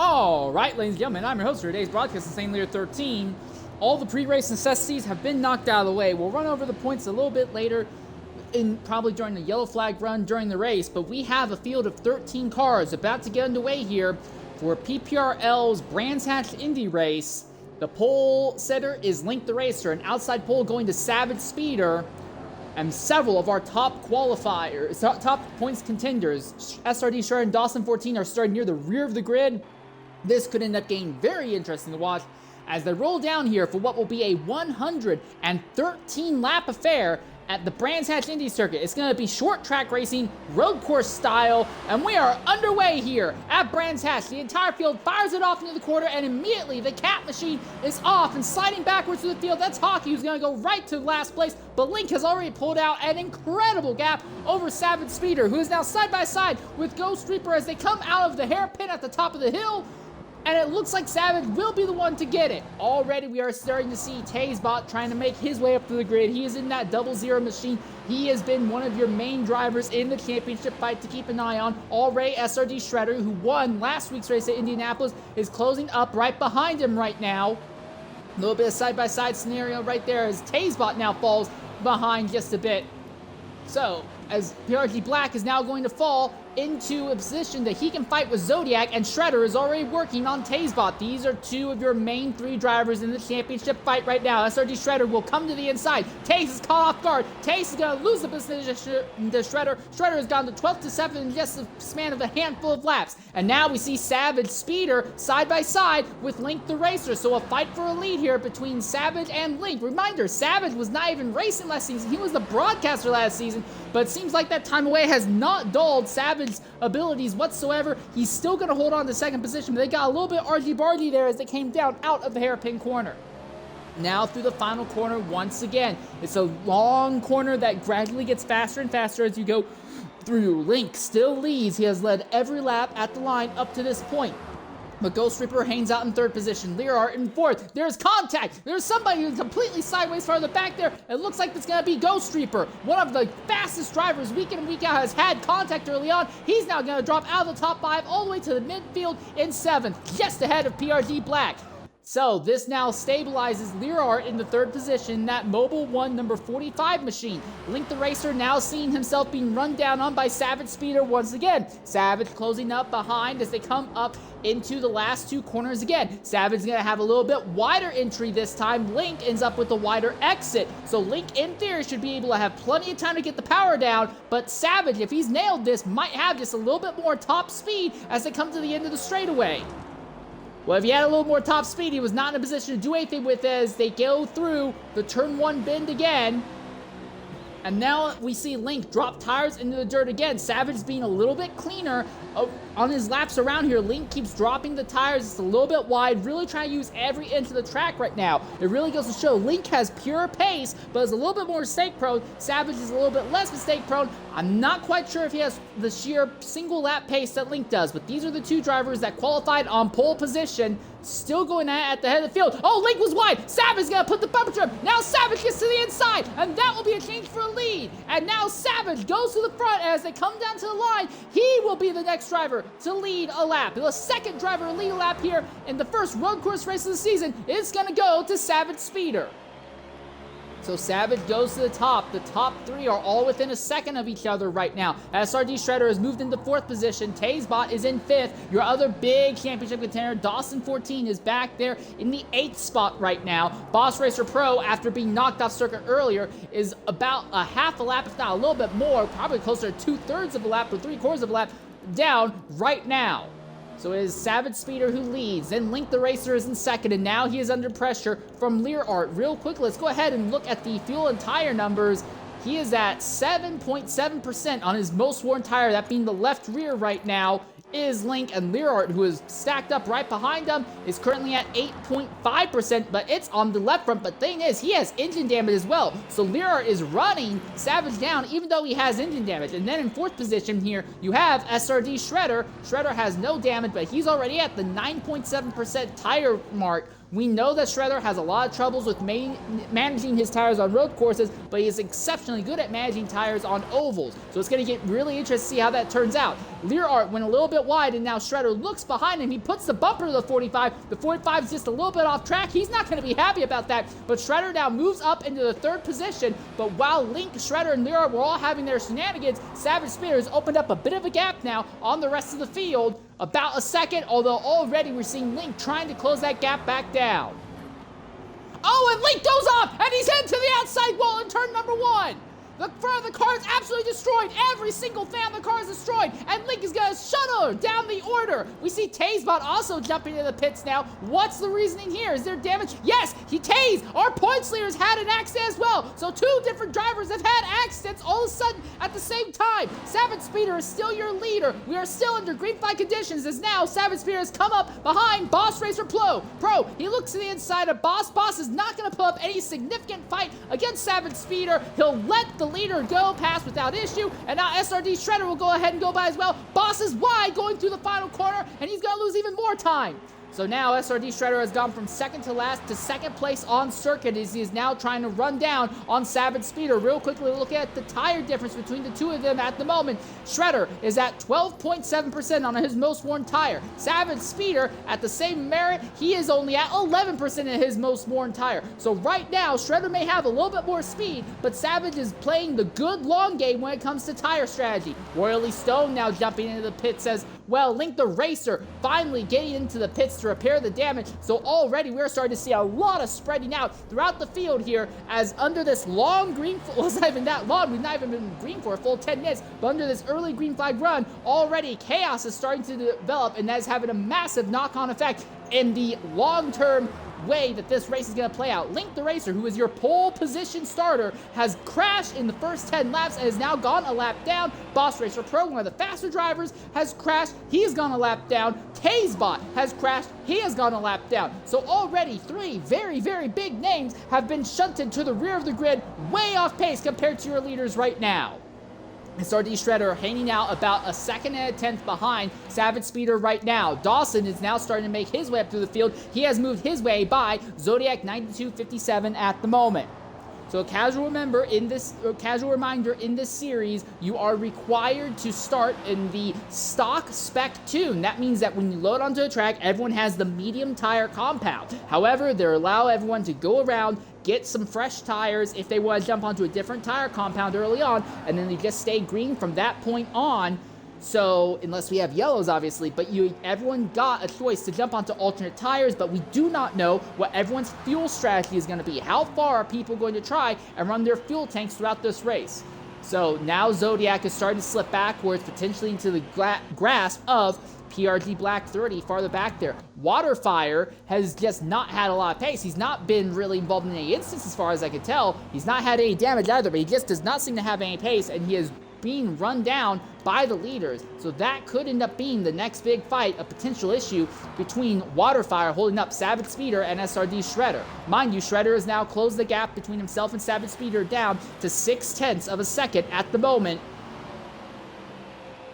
All right, ladies and gentlemen, I'm your host for today's broadcast of St. Lear 13. All the pre-race necessities have been knocked out of the way. We'll run over the points a little bit later, probably during the yellow flag run during the race, but we have a field of 13 cars about to get underway here for PPRL's Brands Hatch Indy race. The pole setter is Link the Racer, an outside pole going to Savage Speeder, and several of our top qualifiers, top points contenders, SRD Shredder and Dawson 14 are starting near the rear of the grid. This could end up getting very interesting to watch as they roll down here for what will be a 113 lap affair at the Brands Hatch Indy Circuit. It's going to be short track racing, road course style, and we are underway here at Brands Hatch. The entire field fires it off into the quarter, and immediately the cat machine is off and sliding backwards through the field. That's Hockey, who's going to go right to last place, but Link has already pulled out an incredible gap over Savage Speeder, who is now side by side with Ghost Reaper as they come out of the hairpin at the top of the hill. And it looks like Savage will be the one to get it. Already we are starting to see TazeBot trying to make his way up to the grid. He is in that 00 machine. He has been one of your main drivers in the championship fight to keep an eye on. Already SRD Shredder, who won last week's race at Indianapolis, is closing up right behind him right now. A little bit of side-by-side scenario right there as TazeBot now falls behind just a bit. So, as PRG Black is now going to fall into a position that he can fight with Zodiac, and Shredder is already working on TazeBot. These are two of your main three drivers in the championship fight right now. SRD Shredder will come to the inside. Taze is caught off guard. Taze is going to lose the position to Shredder. Shredder has gone to 12th to 7th in just a span of a handful of laps. And now we see Savage Speeder side by side with Link the Racer. So a fight for a lead here between Savage and Link. Reminder, Savage was not even racing last season. He was the broadcaster last season, but it seems like that time away has not dulled Savage's abilities whatsoever. He's still going to hold on to second position, but they got a little bit argy-bargy there as they came down out of the hairpin corner. Now through the final corner once again. It's a long corner that gradually gets faster and faster as you go through. Link still leads. He has led every lap at the line up to this point. But Ghost Reaper hangs out in third position. Learart in fourth. There's contact. There's somebody who's completely sideways farther back there. It looks like it's going to be Ghost Reaper. One of the fastest drivers week in and week out has had contact early on. He's now going to drop out of the top 5 all the way to the midfield in 7th, just ahead of PRG Black. So this now stabilizes Learart in the third position, that Mobile 1 number 45 machine. Link the Racer now seeing himself being run down on by Savage Speeder once again. Savage closing up behind as they come up into the last two corners again. Savage is going to have a little bit wider entry this time. Link ends up with a wider exit. So Link, in theory, should be able to have plenty of time to get the power down, but Savage, if he's nailed this, might have just a little bit more top speed as they come to the end of the straightaway. Well, if he had a little more top speed, he was not in a position to do anything with it as they go through the turn 1 bend again. And now we see Link drop tires into the dirt again. Savage being a little bit cleaner on his laps around here. Link keeps dropping the tires. It's a little bit wide, really trying to use every inch of the track right now. It really goes to show Link has pure pace, but is a little bit more mistake prone. Savage is a little bit less mistake prone. I'm not quite sure if he has the sheer single lap pace that Link does, but these are the two drivers that qualified on pole position, still going at the head of the field. Oh, Link was wide. Savage is going to put the bumper trim. Now Savage gets to the inside, and that will be a change for a lead. And now Savage goes to the front as they come down to the line. He will be the next driver to lead a lap. The second driver to lead a lap here in the first road course race of the season is going to go to Savage Speeder. So Savage goes to the top. The top 3 are all within a second of each other right now. SRD Shredder has moved into 4th position. TazeBot is in 5th. Your other big championship contender, Dawson 14, is back there in the 8th spot right now. Boss Racer Pro, after being knocked off circuit earlier, is about a half a lap, if not a little bit more, probably closer to 2/3 of a lap or 3/4 of a lap down right now. So it is Savage Speeder who leads. Then Link the Racer is in second, and now he is under pressure from Learart. Real quick, let's go ahead and look at the fuel and tire numbers. He is at 7.7% on his most worn tire, that being the left rear right now. Is Link, and Learart, who is stacked up right behind him, is currently at 8.5%, but it's on the left front. But thing is, he has engine damage as well. So Learart is running Savage down, even though he has engine damage. And then in 4th position here, you have SRD Shredder. Shredder has no damage, but he's already at the 9.7% tire mark, We know that Shredder has a lot of troubles with managing his tires on road courses, but he is exceptionally good at managing tires on ovals. So it's going to get really interesting to see how that turns out. Learart went a little bit wide, and now Shredder looks behind him. He puts the bumper to the 45. The 45 is just a little bit off track. He's not going to be happy about that, but Shredder now moves up into the 3rd position. But while Link, Shredder, and Learart were all having their shenanigans, Savage Speeder has opened up a bit of a gap now on the rest of the field. About a second, although already we're seeing Link trying to close that gap back down. Oh, and Link goes off, and he's heading to the outside wall in turn number 1. The front of the car is absolutely destroyed. Every single fan of the car is destroyed. And Link is going to shuttle down the order. We see Tazebot also jumping into the pits now. What's the reasoning here? Is there damage? Yes, Taze, our points leader, has had an accident as well. So 2 different drivers have had accidents all of a sudden at the same time. Savage Speeder is still your leader. We are still under green flag conditions as now Savage Speeder has come up behind Boss Racer Pro. He looks to the inside of Boss. Boss is not going to put up any significant fight against Savage Speeder. He'll let the leader go past without issue, and now SRD Shredder will go ahead and go by as well. Boss is wide going through the final corner, and he's going to lose even more time. So now SRD Shredder has gone from second to last to second place on circuit as he is now trying to run down on Savage Speeder. Real quickly, look at the tire difference between the two of them at the moment. Shredder is at 12.7% on his most worn tire. Savage Speeder, at the same merit, he is only at 11% in his most worn tire. So right now, Shredder may have a little bit more speed, but Savage is playing the good long game when it comes to tire strategy. Royally Stone now jumping into the pit says, well, Link the Racer finally getting into the pits to repair the damage. So already we're starting to see a lot of spreading out throughout the field here as under this long green, well, it's not even that long, we've not even been green for a full 10 minutes, but under this early green flag run, already chaos is starting to develop, and that is having a massive knock-on effect in the long-term way that this race is going to play out. Link the Racer, who is your pole position starter, has crashed in the first 10 laps and has now gone a lap down. Boss Racer Pro, one of the faster drivers, has crashed. He has gone a lap down. Tazebot has crashed. He has gone a lap down. So already 3 very, very big names have been shunted to the rear of the grid, way off pace compared to your leaders right now. SRD Shredder hanging out about a second and a tenth behind Savage Speeder right now. Dawson is now starting to make his way up through the field. He has moved his way by Zodiac 9257 at the moment. So a casual reminder in this series, you are required to start in the stock spec tune. That means that when you load onto a track, everyone has the medium tire compound. However, they allow everyone to go around, get some fresh tires if they want to jump onto a different tire compound early on, and then they just stay green from that point on. So, unless we have yellows, obviously, but everyone got a choice to jump onto alternate tires, but we do not know what everyone's fuel strategy is going to be. How far are people going to try and run their fuel tanks throughout this race? So, now Zodiac is starting to slip backwards, potentially into the grasp of PRG Black 30 farther back there. Waterfire has just not had a lot of pace. He's not been really involved in any instance as far as I can tell. He's not had any damage either, but he just does not seem to have any pace, and he is being run down by the leaders. So that could end up being the next big fight, a potential issue between Waterfire holding up Savage Speeder and SRD Shredder. Mind you, Shredder has now closed the gap between himself and Savage Speeder down to 0.6 of a second at the moment.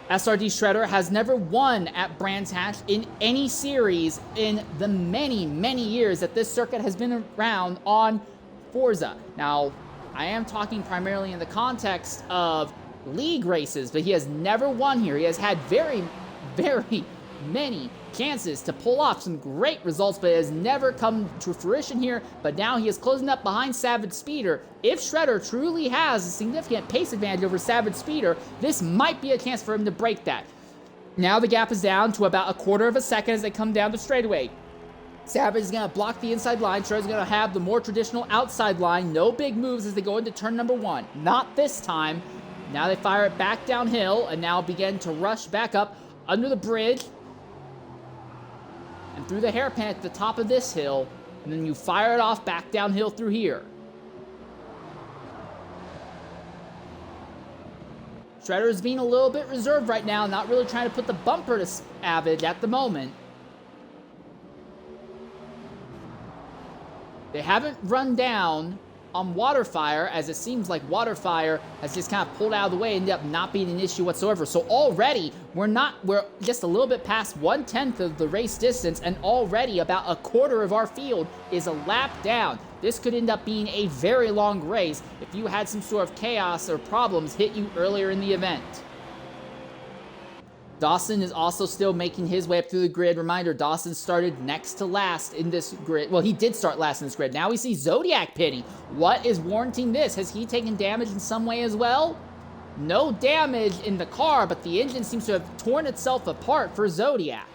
SRD Shredder has never won at Brands Hatch in any series in the many, many years that this circuit has been around on Forza. Now, I am talking primarily in the context of league races, but he has never won here. He has had very, very many chances to pull off some great results, but it has never come to fruition here. But now he is closing up behind Savage Speeder. If Shredder truly has a significant pace advantage over Savage Speeder, this might be a chance for him to break that. Now the gap is down to about 1/4 of a second as they come down the straightaway. Savage is going to block the inside line. Shredder is going to have the more traditional outside line. No big moves as they go into turn number 1. Not this time. Now they fire it back downhill and now begin to rush back up under the bridge and through the hairpin at the top of this hill, and then you fire it off back downhill through here. Shredder is being a little bit reserved right now, not really trying to put the bumper to Savage at the moment. They haven't run down on Waterfire, as it seems like Waterfire has just kind of pulled out of the way and ended up not being an issue whatsoever. So already, we're just a little bit past 1/10 of the race distance, and already about a quarter of our field is a lap down. This could end up being a very long race if you had some sort of chaos or problems hit you earlier in the event. Dawson is also still making his way up through the grid. Reminder, Dawson started next to last in this grid. Well, he did start last in this grid. Now we see Zodiac pitting. What is warranting this? Has he taken damage in some way as well? No damage in the car, but the engine seems to have torn itself apart for Zodiac.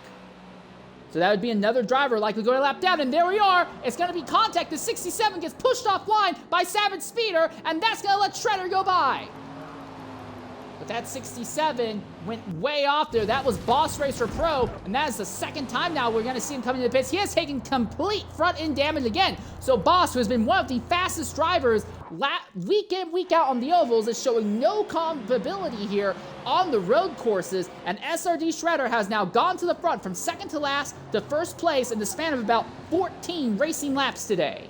So that would be another driver likely going to lap down, and there we are. It's going to be contact. The 67 gets pushed offline by Savage Speeder, and that's going to let Shredder go by. But that 67 went way off there. That was Boss Racer Pro, and that is the second time now we're going to see him coming to the pits. He has taken complete front-end damage again. So Boss, who has been one of the fastest drivers week in, week out on the ovals, is showing no compatibility here on the road courses, and SRD Shredder has now gone to the front from second to last to first place in the span of about 14 racing laps today.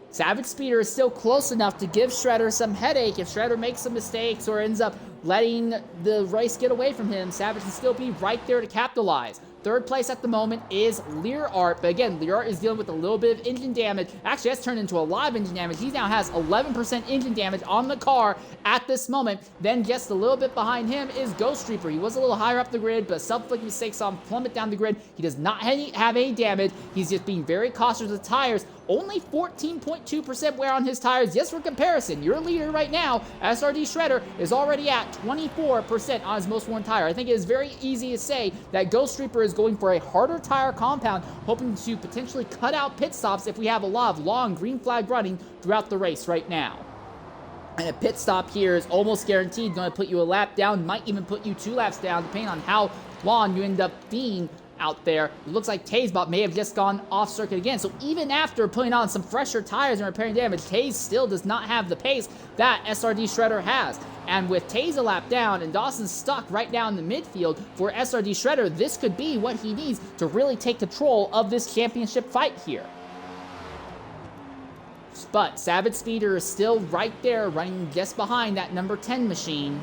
Savage Speeder is still close enough to give Shredder some headache. If Shredder makes some mistakes or ends up letting the race get away from him, Savage can still be right there to capitalize. Third place at the moment is Lear Art, but again, Lear Art is dealing with a little bit of engine damage. Actually, that's turned into a lot of engine damage. He now has 11% engine damage on the car at this moment. Then just a little bit behind him is Ghost Reaper. He was a little higher up the grid, but self-inflicted mistakes saw him plummet down the grid. He does not have any damage. He's just being very cautious with the tires. Only 14.2% wear on his tires. Just for comparison, your leader right now, SRD Shredder, is already at 24% on his most worn tire. I think it is very easy to say that Ghost Reaper is going for a harder tire compound, hoping to potentially cut out pit stops if we have a lot of long green flag running throughout the race right now. And a pit stop here is almost guaranteed going to put you a lap down, might even put you 2 laps down, depending on how long you end up being out there. It looks like Taysbot may have just gone off circuit again. So even after putting on some fresher tires and repairing damage, Taze still does not have the pace that SRD Shredder has. And with Taze a lap down and Dawson stuck right down in the midfield for SRD Shredder, this could be what he needs to really take control of this championship fight here. But Savage Speeder is still right there, running just behind that number 10 machine.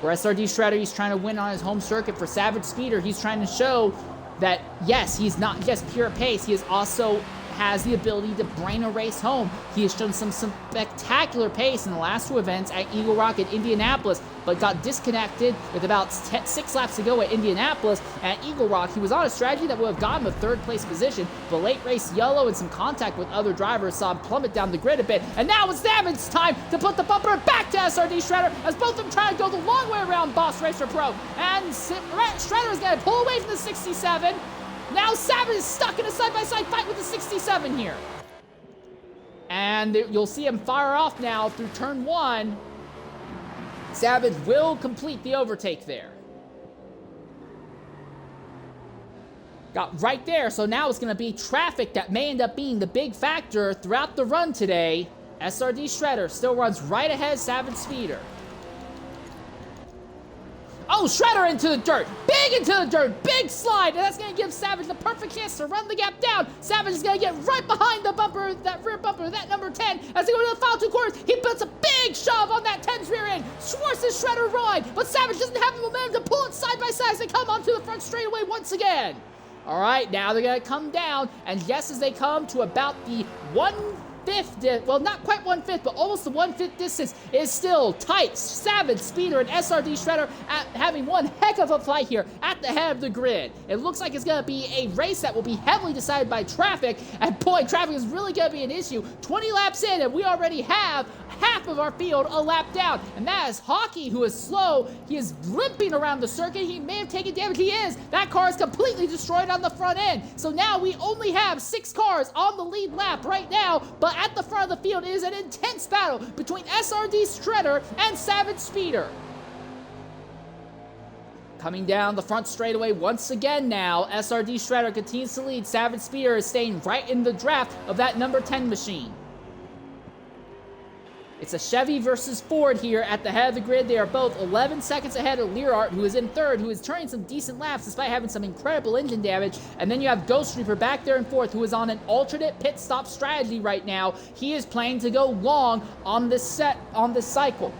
For SRD Shredder, he's trying to win on his home circuit. For Savage Speeder, he's trying to show that, yes, he's not just pure pace, he is also has the ability to bring a race home. He has shown some spectacular pace in the last 2 events at Eagle Rock and Indianapolis, but got disconnected with about 6 laps to go at Indianapolis. At Eagle Rock, he was on a strategy that would have gotten him a 3rd place position, but late race yellow and some contact with other drivers saw him plummet down the grid a bit. And now it's Savage's time to put the bumper back to SRD Shredder, as both of them try to go the long way around Boss Racer Pro. And Shredder is going to pull away from the 67. Now Savage is stuck in a side-by-side fight with the 67 here. And you'll see him fire off now through turn 1. Savage will complete the overtake there. Got right there, so now it's going to be traffic that may end up being the big factor throughout the run today. SRD Shredder still runs right ahead of Savage Speeder. Oh, Shredder into the dirt. Big into the dirt. Big slide. And that's going to give Savage the perfect chance to run the gap down. Savage is going to get right behind the bumper, that rear bumper, that number 10. As they go to the final 2 quarters, he puts a big shove on that 10's rear end. Forces Shredder ride. But Savage doesn't have the momentum to pull it side by side as they come onto the front straightaway once again. All right, now they're going to come down. And yes, as they come to about the 1/5, well, not quite 1/5, but almost the 1/5 distance, is still tight. Savage Speeder and SRD Shredder having one heck of a fight here at the head of the grid. It looks like it's going to be a race that will be heavily decided by traffic, and boy, traffic is really going to be an issue. 20 laps in, and we already have half of our field a lap down, and that is Hockey, who is slow. He is limping around the circuit. He may have taken damage. He is. That car is completely destroyed on the front end. So now we only have 6 cars on the lead lap right now, but at the front of the field, it is an intense battle between SRD Shredder and Savage Speeder. Coming down the front straightaway once again now, SRD Shredder continues to lead. Savage Speeder is staying right in the draft of that number 10 machine. It's a Chevy versus Ford here at the head of the grid. They are both 11 seconds ahead of Learart, who is in third, who is turning some decent laps despite having some incredible engine damage. And then you have Ghost Reaper back there in fourth, who is on an alternate pit stop strategy right now. He is planning to go long on this cycle.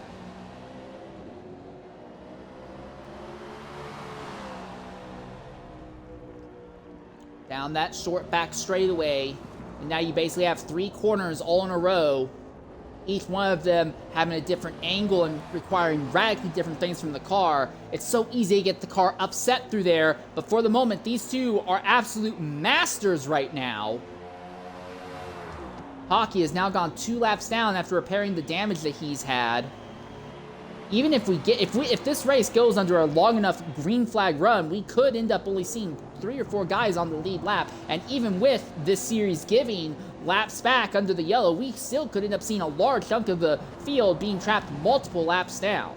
Down that short back straightaway. And now you basically have 3 corners all in a row. Each one of them having a different angle and requiring radically different things from the car. It's so easy to get the car upset through there, but for the moment, these two are absolute masters right now. Hockey has now gone 2 laps down after repairing the damage that he's had. Even if this race goes under a long enough green flag run, we could end up only seeing 3 or 4 guys on the lead lap. And even with this series giving laps back under the yellow, we still could end up seeing a large chunk of the field being trapped multiple laps down.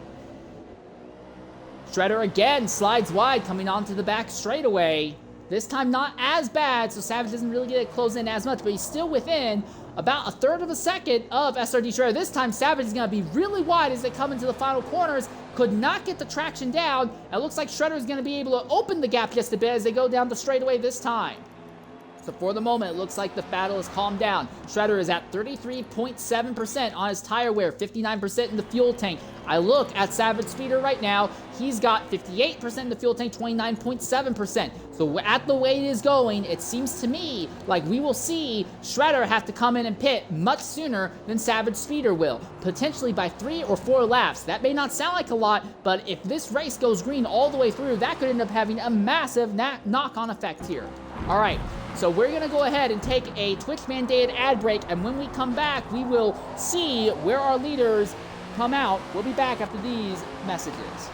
Shredder again slides wide, coming onto the back straightaway. This time not as bad, so Savage doesn't really get it close in as much, but he's still within about a third of a second of SRD Shredder. This time Savage is going to be really wide as they come into the final corners. Could not get the traction down. It looks like Shredder is going to be able to open the gap just a bit as they go down the straightaway this time. So for the moment, it looks like the battle has calmed down. Shredder is at 33.7% on his tire wear, 59% in the fuel tank. I look at Savage Speeder right now. He's got 58% in the fuel tank, 29.7%. So at the way it is going, it seems to me like we will see Shredder have to come in and pit much sooner than Savage Speeder will, potentially by 3 or 4 laps. That may not sound like a lot, but if this race goes green all the way through, that could end up having a massive knock-on effect here. All right. So we're going to go ahead and take a Twitch-mandated ad break, and when we come back, we will see where our leaders come out. We'll be back after these messages.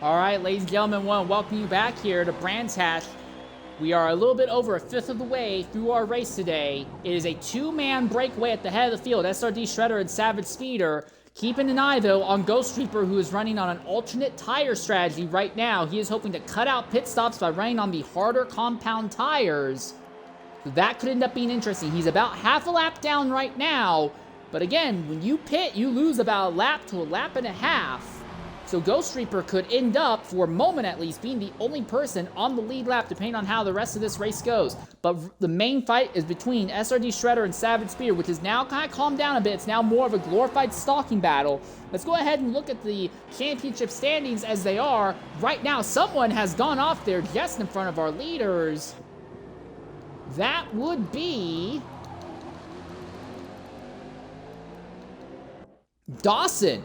All right, ladies and gentlemen, I want to welcome you back here to Brands Hatch. We are a little bit over a fifth of the way through our race today. It is a 2-man breakaway at the head of the field, SRD Shredder and Savage Speeder. Keeping an eye, though, on Ghost Reaper, who is running on an alternate tire strategy right now. He is hoping to cut out pit stops by running on the harder compound tires. So that could end up being interesting. He's about half a lap down right now. But again, when you pit, you lose about a lap to a lap and a half. So Ghost Reaper could end up, for a moment at least, being the only person on the lead lap, depending on how the rest of this race goes. But the main fight is between SRD Shredder and Savage Speeder, which is now kind of calmed down a bit. It's now more of a glorified stalking battle. Let's go ahead and look at the championship standings as they are. Right now, someone has gone off there just in front of our leaders. That would be Dawson.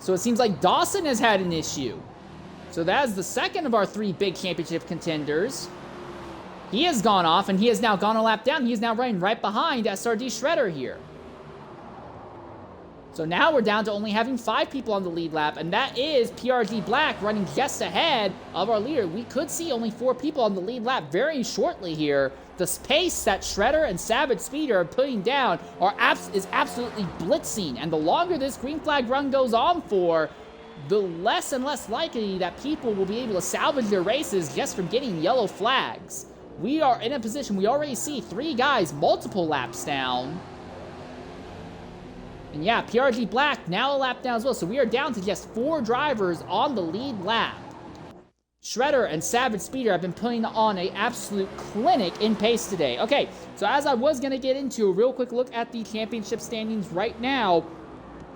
So it seems like Dawson has had an issue. So that is the second of our 3 big championship contenders. He has gone off, and he has now gone a lap down. He is now running right behind SRD Shredder here. So now we're down to only having 5 people on the lead lap, and that is PRG Black running just ahead of our leader. We could see only 4 people on the lead lap very shortly here. The pace that Shredder and Savage Speeder are putting down is absolutely blitzing, and the longer this green flag run goes on for, the less and less likely that people will be able to salvage their races just from getting yellow flags. We are in a position, we already see 3 guys multiple laps down. And yeah, PRG Black now a lap down as well. So we are down to just 4 drivers on the lead lap. Shredder and Savage Speeder have been putting on an absolute clinic in pace today. Okay, so as I was going to get into a real quick look at the championship standings right now,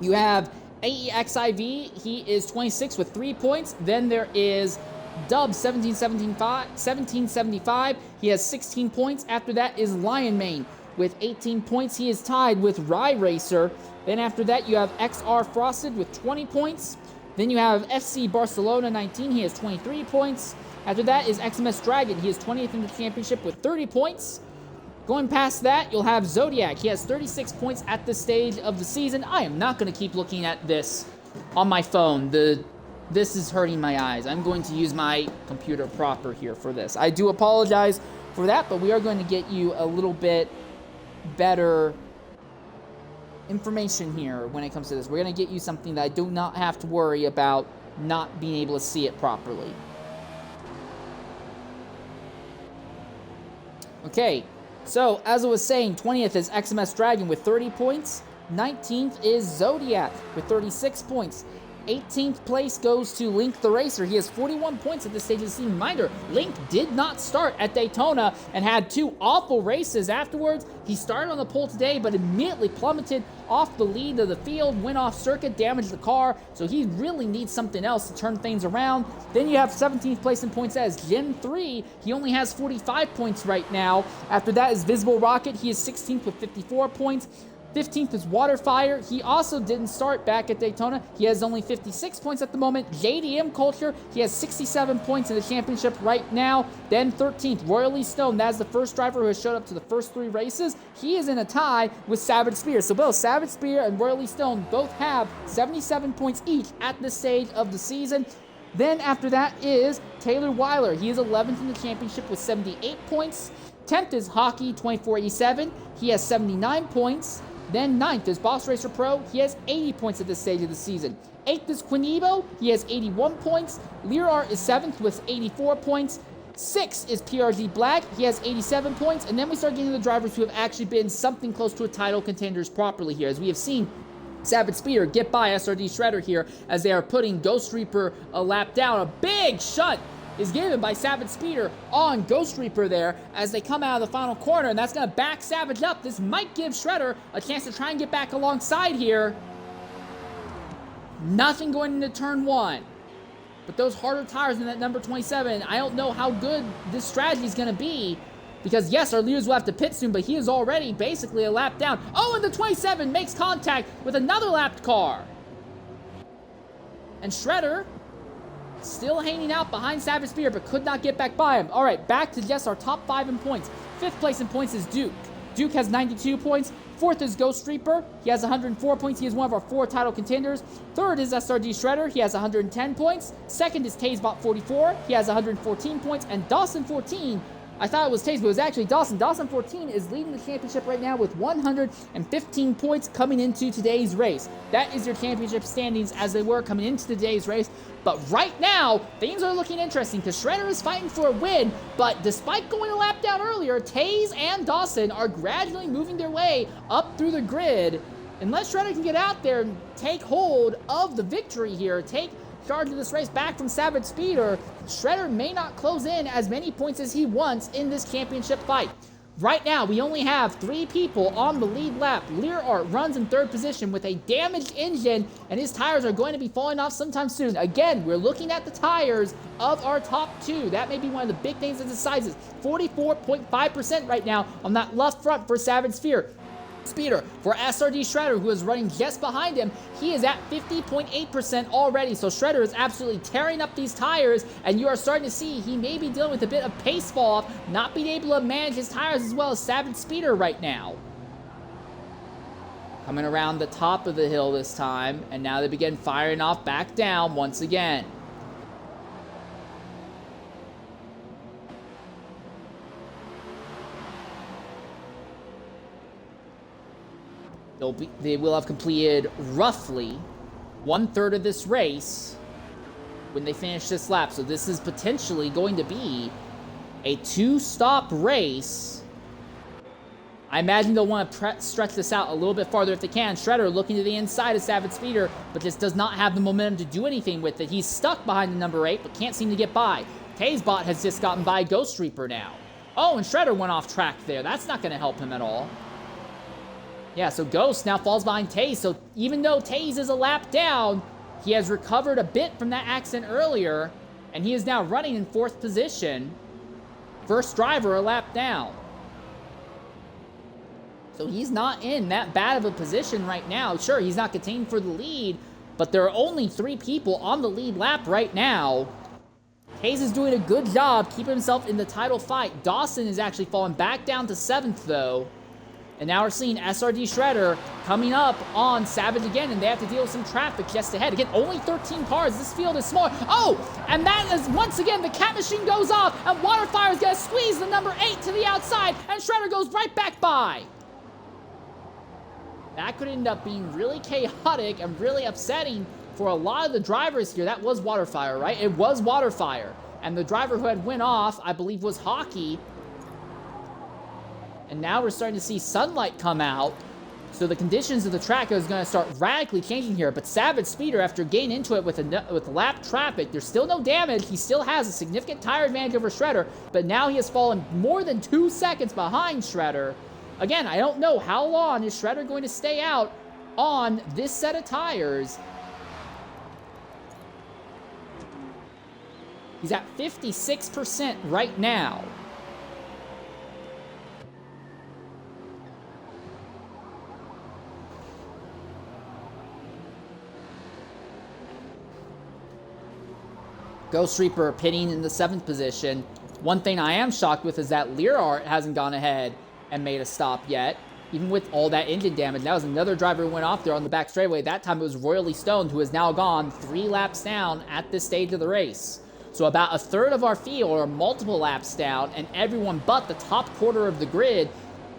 you have AEXIV. He is 26 with 3 points. Then there is Dub 1775. He has 16 points. After that is Lion Mane with 18 points. He is tied with Rye Racer. Then after that, you have XR Frosted with 20 points. Then you have FC Barcelona 19. He has 23 points. After that is XMS Dragon. He is 20th in the championship with 30 points. Going past that, you'll have Zodiac. He has 36 points at this stage of the season. I am not going to keep looking at this on my phone. This is hurting my eyes. I'm going to use my computer proper here for this. I do apologize for that, but we are going to get you a little bit better information here when it comes to this. We're going to get you something that I do not have to worry about not being able to see it properly. Okay, so as I was saying, 20th is XMS Dragon with 30 points. 19th is Zodiac with 36 points. 18th place goes to Link the Racer. He has 41 points at this stage of the season. Reminder, Link did not start at Daytona and had 2 awful races afterwards. He started on the pole today, but immediately plummeted off the lead of the field, went off circuit, damaged the car, so he really needs something else to turn things around. Then you have 17th place in points as Gen 3. He only has 45 points right now. After that is Visible Rocket. He is 16th with 54 points. 15th is Waterfire. He also didn't start back at Daytona. He has only 56 points at the moment. JDM Culture, he has 67 points in the championship right now. Then 13th, Royally Stone. That is the first driver who has showed up to the first 3 races. He is in a tie with Savage Spear. So both Savage Spear and Royally Stone both have 77 points each at this stage of the season. Then after that is Taylor Weiler. He is 11th in the championship with 78 points. 10th is Hockey 2487. He has 79 points. Then 9th is Boss Racer Pro. He has 80 points at this stage of the season. 8th is Quinibo. He has 81 points. Learart is 7th with 84 points. 6th is PRG Black. He has 87 points. And then we start getting the drivers who have actually been something close to a title contenders properly here. As we have seen Savage Speeder get by SRD Shredder here as they are putting Ghost Reaper a lap down. A big shunt is given by Savage Speeder on Ghost Reaper there as they come out of the final corner, and that's going to back Savage up. This might give Shredder a chance to try and get back alongside here. Nothing going into turn 1. But those harder tires in that number 27, I don't know how good this strategy is going to be because, yes, our leaders will have to pit soon, but he is already basically a lap down. Oh, and the 27 makes contact with another lapped car. And Shredder still hanging out behind Savage Spear, but could not get back by him. All right, back to just our top 5 in points. 5th place in points is Duke. Duke has 92 points. 4th is Ghost Reaper. He has 104 points. He is one of our 4 title contenders. 3rd is SRD Shredder. He has 110 points. 2nd is Tazebot 44. He has 114 points. And Dawson 14, I thought it was Taze, but it was actually Dawson. Dawson 14 is leading the championship right now with 115 points coming into today's race. That is your championship standings as they were coming into today's race. But right now, things are looking interesting because Shredder is fighting for a win. But despite going a lap down earlier, Taze and Dawson are gradually moving their way up through the grid. Unless Shredder can get out there and take hold of the victory here, take charge of this race back from Savage Speeder, Shredder may not close in as many points as he wants in this championship fight. Right now, we only have 3 people on the lead lap. Learart runs in 3rd position with a damaged engine, and his tires are going to be falling off sometime soon. Again, we're looking at the tires of our top 2. That may be one of the big things that decides this. 44.5% right now on that left front for Savage Speeder. For SRD Shredder, who is running just behind him, he is at 50.8% already. So Shredder is absolutely tearing up these tires, and you are starting to see he may be dealing with a bit of pace fall off, not being able to manage his tires as well as Savage Speeder right now. Coming around the top of the hill this time, and now they begin firing off back down once again. They will have completed roughly 1/3 of this race when they finish this lap. So this is potentially going to be a 2-stop race. I imagine they'll want to stretch this out a little bit farther if they can. Shredder looking to the inside of Savage Speeder, but just does not have the momentum to do anything with it. He's stuck behind the number 8, but can't seem to get by. Taysbot has just gotten by Ghost Reaper now. Oh, and Shredder went off track there. That's not going to help him at all. Yeah, so Ghost now falls behind Taze. So even though Taze is a lap down, he has recovered a bit from that accident earlier, and he is now running in 4th position. First driver a lap down. So he's not in that bad of a position right now. Sure, he's not contained for the lead, but there are only 3 people on the lead lap right now. Taze is doing a good job keeping himself in the title fight. Dawson is actually falling back down to 7th, though. And now we're seeing SRD Shredder coming up on Savage again, and they have to deal with some traffic just ahead. Again, only 13 cars. This field is small. Oh, and that is, once again, the cat machine goes off, and Waterfire is going to squeeze the number 8 to the outside, and Shredder goes right back by. That could end up being really chaotic and really upsetting for a lot of the drivers here. That was Waterfire, right? It was Waterfire. And the driver who had went off, I believe, was Hockey. And now we're starting to see sunlight come out. So the conditions of the track is going to start radically changing here. But Savage Speeder, after getting into it with lap traffic, there's still no damage. He still has a significant tire advantage over Shredder. But now he has fallen more than 2 seconds behind Shredder. Again, I don't know how long is Shredder going to stay out on this set of tires. He's at 56% right now. Ghost Reaper pitting in the 7th position. One thing I am shocked with is that Learart hasn't gone ahead and made a stop yet, even with all that engine damage. That was another driver who went off there on the back straightaway. That time it was Royally Stoned, who has now gone 3 laps down at this stage of the race. So about 1/3 of our field are multiple laps down, and everyone but the top quarter of the grid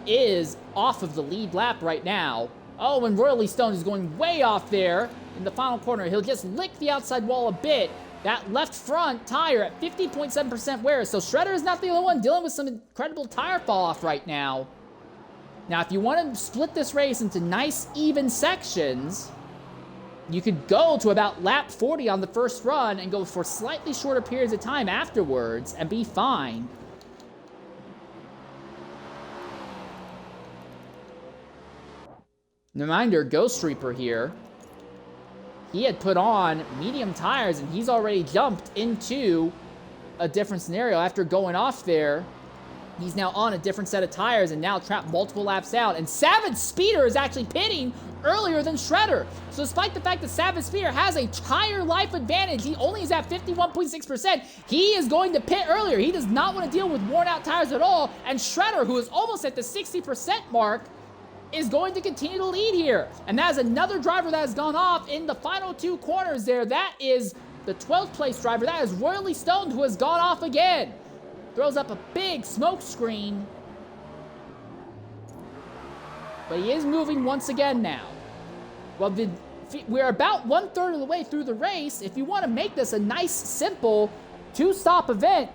is off of the lead lap right now. Oh, and Royally Stoned is going way off there in the final corner. He'll just lick the outside wall a bit. That left front tire at 50.7% wear. So Shredder is not the only one dealing with some incredible tire fall off right now. Now, if you want to split this race into nice, even sections, you could go to about lap 40 on the first run and go for slightly shorter periods of time afterwards and be fine. Reminder, Ghost Reaper here. He had put on medium tires, and he's already jumped into a different scenario after going off there. He's now on a different set of tires and now trapped multiple laps out. And Savage Speeder is actually pitting earlier than Shredder. So despite the fact that Savage Speeder has a tire life advantage, he only is at 51.6%. He is going to pit earlier. He does not want to deal with worn out tires at all. And Shredder, who is almost at the 60% mark, is going to continue to lead here. And that is another driver that has gone off in the final 2 corners there. That is the 12th place driver. That is Royally Stoned, who has gone off again. Throws up a big smoke screen. But he is moving once again now. Well, we're about 1/3 of the way through the race. If you want to make this a nice, simple 2-stop event,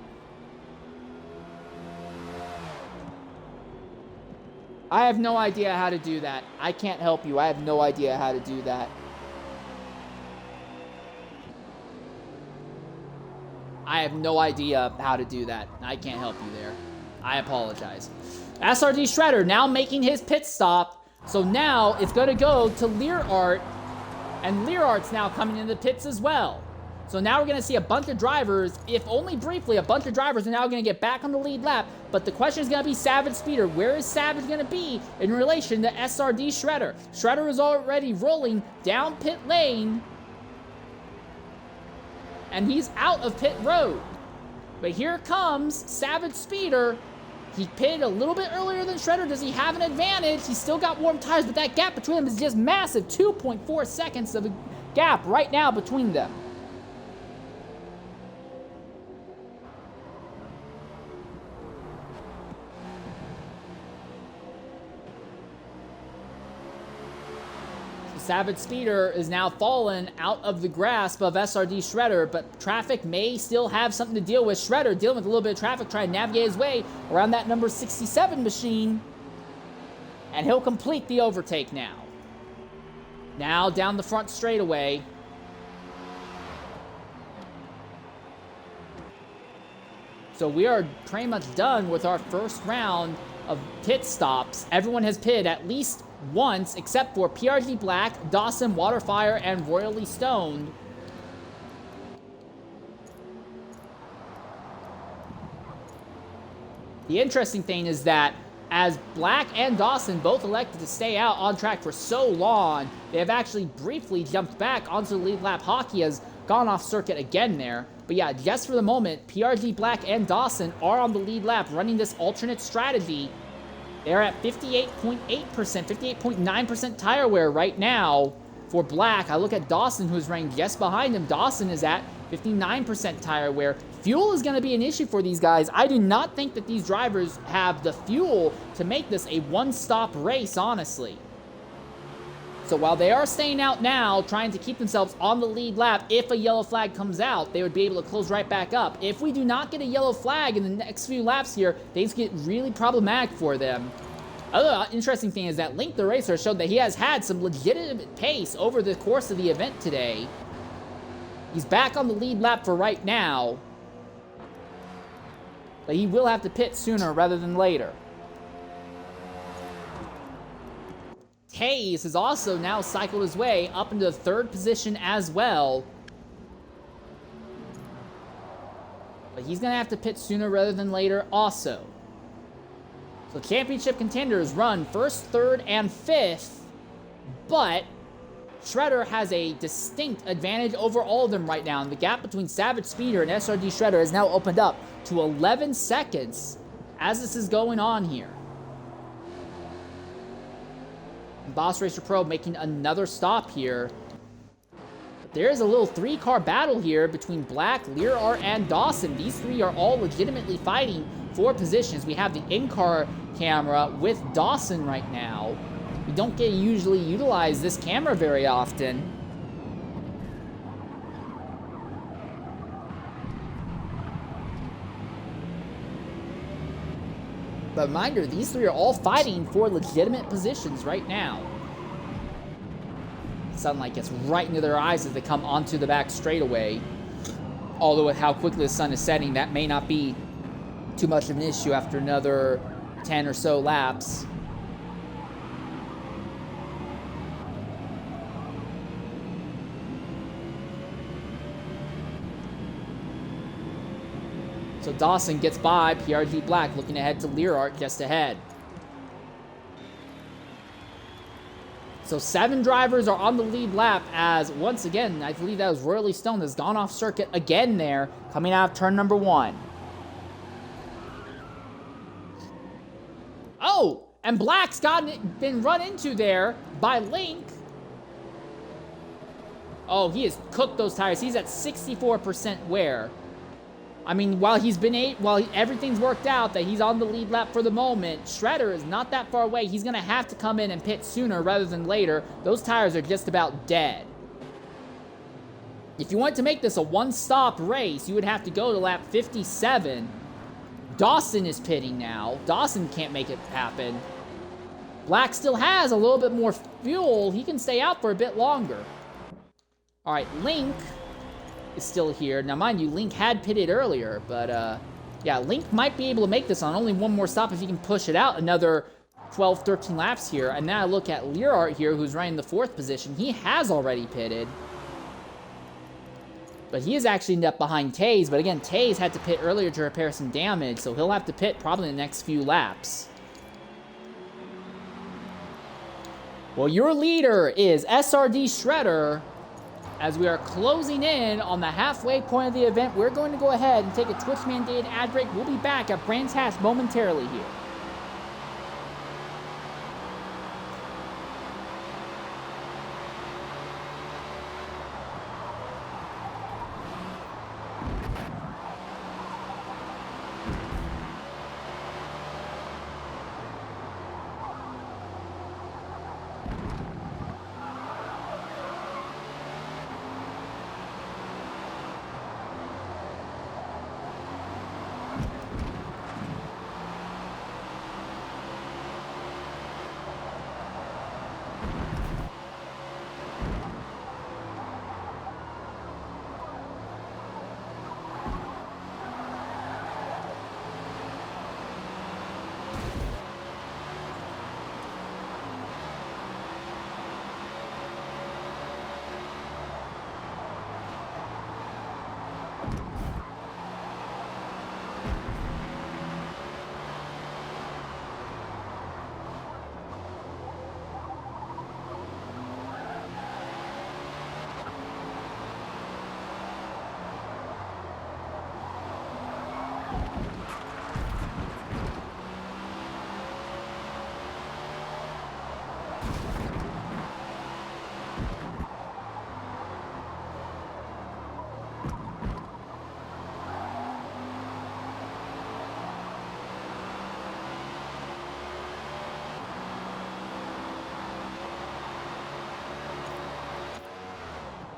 I have no idea how to do that. I can't help you. I have no idea how to do that. I have no idea how to do that. I can't help you there. I apologize. SRD Shredder now making his pit stop. So now it's going to go to Learart. And Learart's now coming into the pits as well. So now we're going to see a bunch of drivers, if only briefly, a bunch of drivers are now going to get back on the lead lap. But the question is going to be Savage Speeder. Where is Savage going to be in relation to SRD Shredder? Shredder is already rolling down pit lane. And he's out of pit road. But here comes Savage Speeder. He pitted a little bit earlier than Shredder. Does he have an advantage? He's still got warm tires, but that gap between them is just massive. 2.4 seconds of a gap right now between them. Savage Speeder is now fallen out of the grasp of SRD Shredder, but traffic may still have something to deal with. Shredder dealing with a little bit of traffic, trying to navigate his way around that number 67 machine. And he'll complete the overtake now. Now down the front straightaway. So we are pretty much done with our first round of pit stops. Everyone has pitted at least once, except for PRG Black, Dawson, Waterfire, and Royally Stoned. The interesting thing is that as Black and Dawson both elected to stay out on track for so long, they have actually briefly jumped back onto the lead lap. Hockey has gone off circuit again there. But yeah, just for the moment, PRG Black and Dawson are on the lead lap running this alternate strategy. They're at 58.8%, 58.9% tire wear right now for Black. I look at Dawson, who's running just behind him. Dawson is at 59% tire wear. Fuel is going to be an issue for these guys. I do not think that these drivers have the fuel to make this a one-stop race, honestly. So while they are staying out now, trying to keep themselves on the lead lap, if a yellow flag comes out, they would be able to close right back up. If we do not get a yellow flag in the next few laps here, things get really problematic for them. Other interesting thing is that Link the Racer showed that he has had some legitimate pace over the course of the event today. He's back on the lead lap for right now, but he will have to pit sooner rather than later. Hayes has also now cycled his way up into the third position as well. But he's going to have to pit sooner rather than later also. So championship contenders run first, third, and fifth. But Shredder has a distinct advantage over all of them right now. And the gap between Savage Speeder and SRD Shredder has now opened up to 11 seconds as this is going on here. Boss Racer Pro making another stop here. But there's a little three-car battle here between Black, Learart, and Dawson. These three are all legitimately fighting for positions. We have the in-car camera with Dawson right now. We don't get to usually utilize this camera very often. But reminder, these three are all fighting for legitimate positions right now. Sunlight gets right into their eyes as they come onto the back straightaway. Although with how quickly the sun is setting, that may not be too much of an issue after another 10 or so laps. So Dawson gets by PRG Black, looking ahead to Learart just ahead. So 7 drivers are on the lead lap as, once again, I believe that was Royally Stone that's gone off circuit again there, coming out of turn number 1. Oh, and Black's been run into there by Link. Oh, he has cooked those tires. He's at 64% wear. I mean, while everything's worked out, that he's on the lead lap for the moment, Shredder is not that far away. He's going to have to come in and pit sooner rather than later. Those tires are just about dead. If you want to make this a one-stop race, you would have to go to lap 57. Dawson is pitting now. Dawson can't make it happen. Black still has a little bit more fuel. He can stay out for a bit longer. All right, Link is still here. Now, mind you, Link had pitted earlier, but, yeah, Link might be able to make this on only one more stop if he can push it out another 12, 13 laps here. And now I look at Learart here, who's running the 4th position. He has already pitted. But he is actually ended up behind Taze. But again, Taze had to pit earlier to repair some damage, so he'll have to pit probably in the next few laps. Well, your leader is SRD Shredder As we are closing in on the halfway point of the event, we're going to go ahead and take a Twitch-mandated ad break. We'll be back at Brands Hatch momentarily here.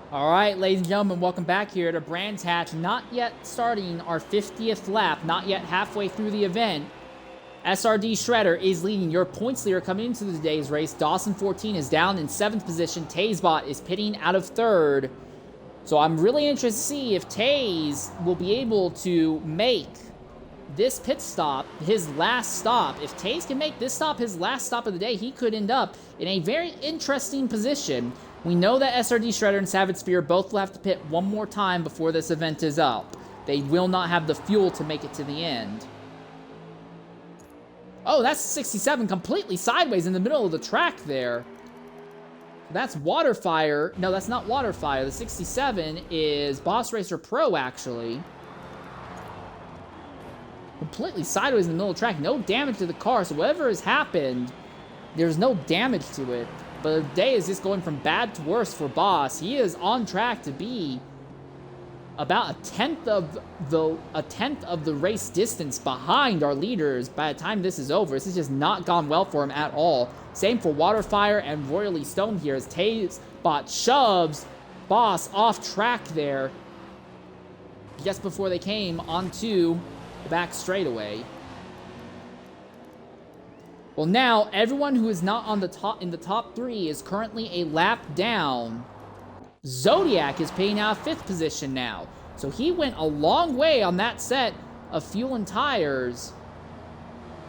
All right, ladies and gentlemen, welcome back here to Brands Hatch. Not yet starting our 50th lap, not yet halfway through the event. SRD Shredder is leading. Your points leader coming into today's race. Dawson 14 is down in 7th position. Taysbot is pitting out of 3rd. So I'm really interested to see if Taze will be able to make this pit stop his last stop. If Taze can make this stop his last stop of the day, he could end up in a very interesting position. We know that SRD Shredder and Savage Spear both will have to pit one more time before this event is up. They will not have the fuel to make it to the end. Oh, that's 67 completely sideways in the middle of the track there. That's Waterfire. No, that's not Waterfire. The 67 is Boss Racer Pro, actually. Completely sideways in the middle of the track. No damage to the car, so whatever has happened, there's no damage to it. But the day is just going from bad to worse for Boss. He is on track to be about a tenth of the race distance behind our leaders by the time this is over. This has just not gone well for him at all. Same for Waterfire and Royally Stone here as Taysbot shoves Boss off track there just before they came onto the back straightaway. Well, now everyone who is not on the top in the top 3 is currently a lap down. Zodiac is paying out 5th position now. So he went a long way on that set of fuel and tires,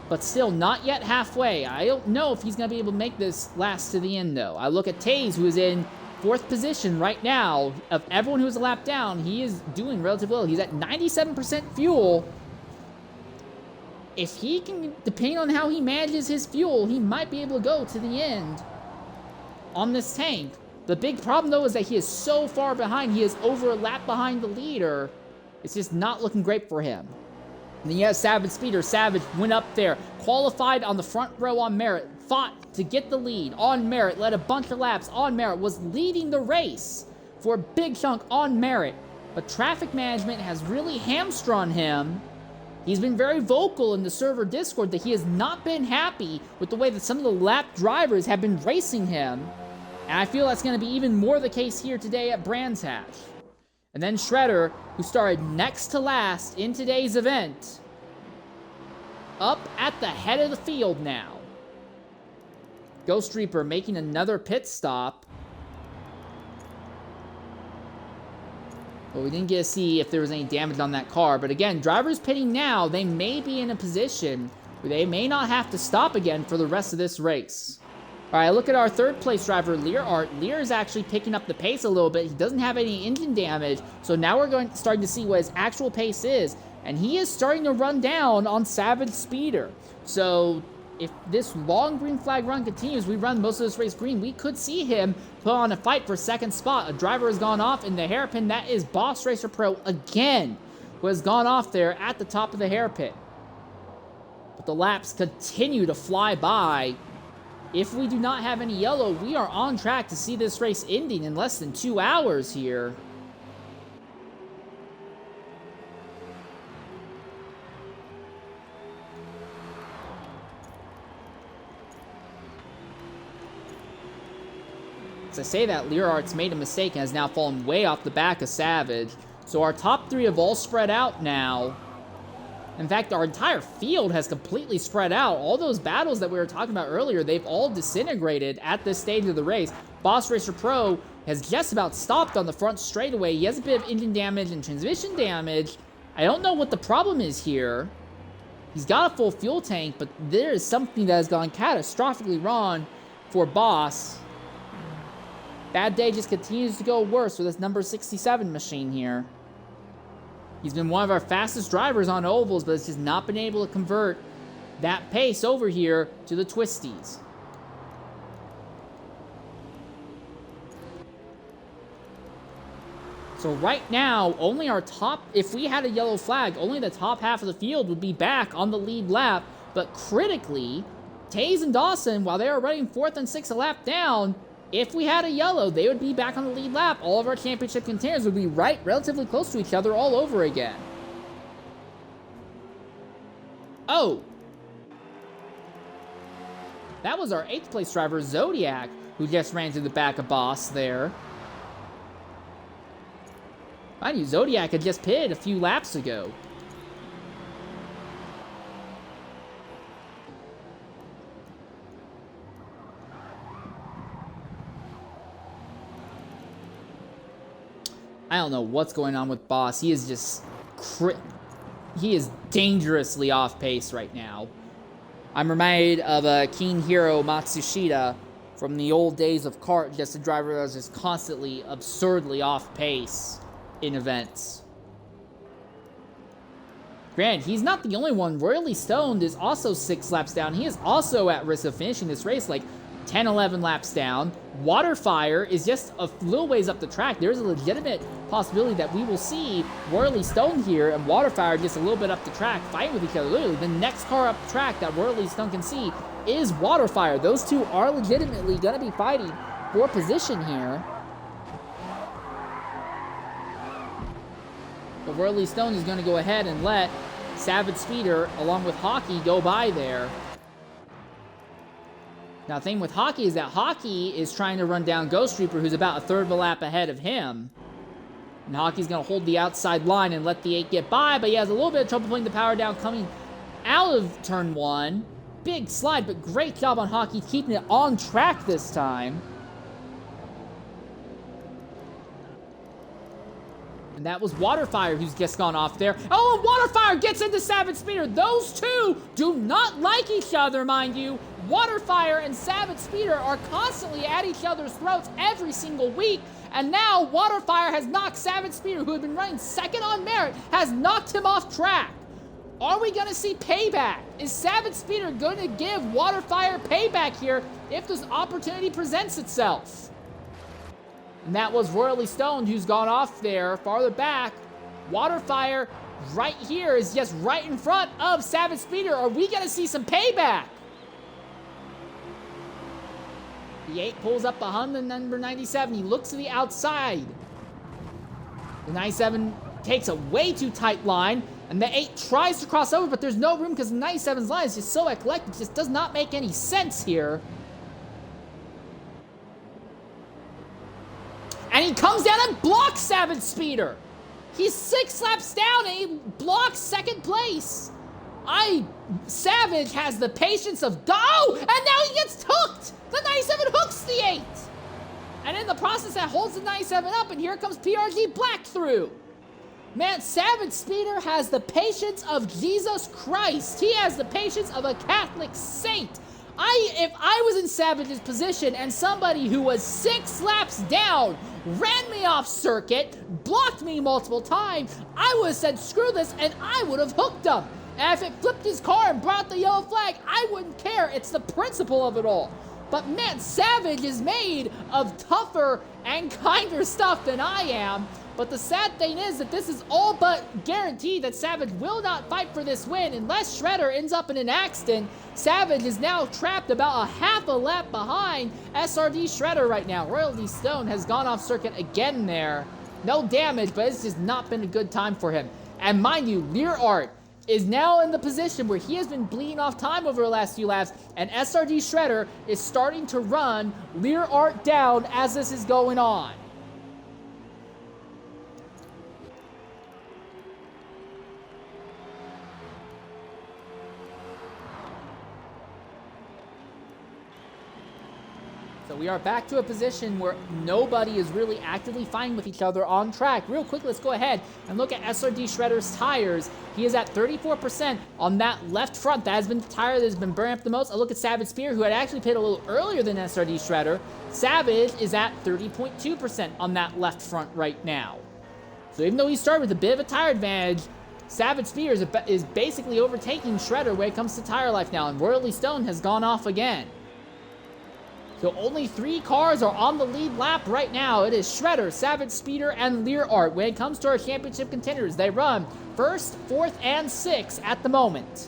but still not yet halfway. I don't know if he's going to be able to make this last to the end, though. I look at Taze, who is in 4th position right now. Of everyone who's a lap down, he is doing relatively well. He's at 97% fuel. If he can, depending on how he manages his fuel, he might be able to go to the end on this tank. The big problem, though, is that he is so far behind. He is over a lap behind the leader. It's just not looking great for him. And then you have Savage Speeder. Savage went up there, qualified on the front row on merit, fought to get the lead on merit, led a bunch of laps on merit, was leading the race for a big chunk on merit. But traffic management has really hamstrung him. He's been very vocal in the server Discord that he has not been happy with the way that some of the lap drivers have been racing him. And I feel that's going to be even more the case here today at Brands Hatch. And then Shredder, who started next to last in today's event, up at the head of the field now. Ghost Reaper making another pit stop. Well, we didn't get to see if there was any damage on that car. But again, drivers pitting now, they may be in a position where they may not have to stop again for the rest of this race. All right, look at our 3rd place driver, Lear Art. Lear is actually picking up the pace a little bit. He doesn't have any engine damage. So now we're starting to see what his actual pace is. And he is starting to run down on Savage Speeder. So if this long green flag run continues, we run most of this race green, we could see him put on a fight for second spot. A driver has gone off in the hairpin. That is Boss Racer Pro again, who has gone off there at the top of the hairpin. But the laps continue to fly by. If we do not have any yellow, we are on track to see this race ending in less than 2 hours here. As I say that, Lear Arts made a mistake and has now fallen way off the back of Savage. So our top three have all spread out now. In fact, our entire field has completely spread out. All those battles that we were talking about earlier, they've all disintegrated at this stage of the race. Boss Racer Pro has just about stopped on the front straightaway. He has a bit of engine damage and transmission damage. I don't know what the problem is here. He's got a full fuel tank, but there is something that has gone catastrophically wrong for Boss. Bad day just continues to go worse with this number 67 machine here. He's been one of our fastest drivers on ovals, but has just not been able to convert that pace over here to the twisties. So right now, only our top, if we had a yellow flag, only the top half of the field would be back on the lead lap. But critically, Taze and Dawson, while they are running 4th and 6th a lap down, if we had a yellow, they would be back on the lead lap. All of our championship contenders would be right relatively close to each other all over again. Oh. That was our 8th place driver, Zodiac, who just ran through the back of Boss there. Mind you, Zodiac had just pitted a few laps ago. I don't know what's going on with Boss. He is just... he is dangerously off pace right now. I'm reminded of Kinhiro Matsushita from the old days of kart, just a driver that was just constantly, absurdly off pace in events. Granted, he's not the only one. Royally Stoned is also 6 laps down. He is also at risk of finishing this race, like 10, 11 laps down. Waterfire is just a little ways up the track. There's a legitimate possibility that we will see Royally Stoned here and Waterfire just a little bit up the track fighting with each other. Literally, the next car up the track that Royally Stoned can see is Waterfire. Those two are legitimately going to be fighting for position here. But Royally Stoned is going to go ahead and let Savage Speeder, along with Hockey, go by there. Now, the thing with Hockey is that Hockey is trying to run down Ghost Reaper, who's about a third of a lap ahead of him. And Hockey's going to hold the outside line and let the 8 get by, but he has a little bit of trouble putting the power down coming out of turn 1. Big slide, but great job on Hockey keeping it on track this time. And that was Waterfire who's just gone off there. Oh, Waterfire gets into Savage Speeder. Those two do not like each other, mind you. Waterfire and Savage Speeder are constantly at each other's throats every single week. And now Waterfire has knocked Savage Speeder, who had been running second on merit, has knocked him off track. Are we going to see payback? Is Savage Speeder going to give Waterfire payback here if this opportunity presents itself? And that was Royally Stoned, who's gone off there farther back. Waterfire right here is just right in front of Savage Speeder. Are we going to see some payback? The 8 pulls up behind the number 97. He looks to the outside. The 97 takes a way too tight line. And the 8 tries to cross over, but there's no room because the 97's line is just so eclectic. It just does not make any sense here. And he comes down and blocks Savage Speeder. He's 6 laps down and he blocks second place. Savage has the patience of... Oh! And now he gets hooked! The 97 hooks the 8! And in the process, that holds the 97 up, and here comes PRG Black through. Man, Savage Speeder has the patience of Jesus Christ. He has the patience of a Catholic saint. If I was in Savage's position and somebody who was 6 laps down ran me off circuit, blocked me multiple times, I would have said, screw this, and I would have hooked him. And if it flipped his car and brought the yellow flag, I wouldn't care. It's the principle of it all. But man, Savage is made of tougher and kinder stuff than I am. But the sad thing is that this is all but guaranteed that Savage will not fight for this win unless Shredder ends up in an accident. Savage is now trapped about a half a lap behind SRD Shredder right now. Royalty Stone has gone off circuit again there. No damage, but it's just not been a good time for him. And mind you, Lear Art is now in the position where he has been bleeding off time over the last few laps, and SRD Shredder is starting to run Lear Art down as this is going on. So we are back to a position where nobody is really actively fighting with each other on track. Real quick, let's go ahead and look at SRD Shredder's tires. He is at 34% on that left front. That has been the tire that has been burning up the most. I look at Savage Spear, who had actually pitted a little earlier than SRD Shredder. Savage is at 30.2% on that left front right now. So even though he started with a bit of a tire advantage, Savage Spear is basically overtaking Shredder when it comes to tire life now, and Royalty Stone has gone off again. So only 3 cars are on the lead lap right now. It is Shredder, Savage Speeder, and Lear Art. When it comes to our championship contenders, they run 1st, 4th, and 6th at the moment.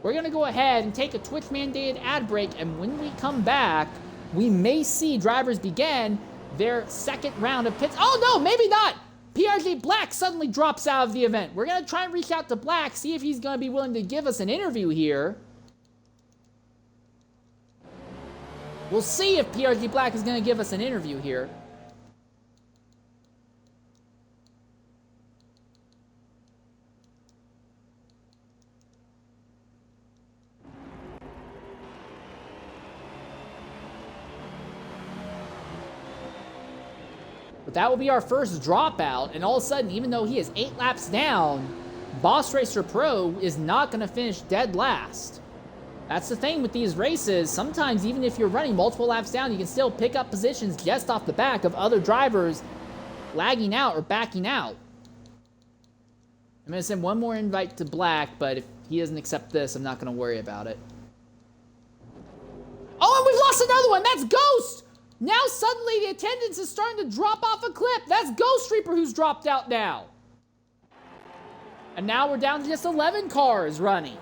We're going to go ahead and take a Twitch-mandated ad break, and when we come back, we may see drivers begin their second round of pits. Oh, no, maybe not. PRJ Black suddenly drops out of the event. We're going to try and reach out to Black, see if he's going to be willing to give us an interview here. We'll see if PRG Black is going to give us an interview here. But that will be our first dropout, and all of a sudden, even though he is 8 laps down, Boss Racer Pro is not going to finish dead last. That's the thing with these races. Sometimes, even if you're running multiple laps down, you can still pick up positions just off the back of other drivers lagging out or backing out. I'm going to send one more invite to Black, but if he doesn't accept this, I'm not going to worry about it. Oh, and we've lost another one. That's Ghost. Now suddenly the attendance is starting to drop off a cliff. That's Ghost Reaper who's dropped out now. And now we're down to just 11 cars running.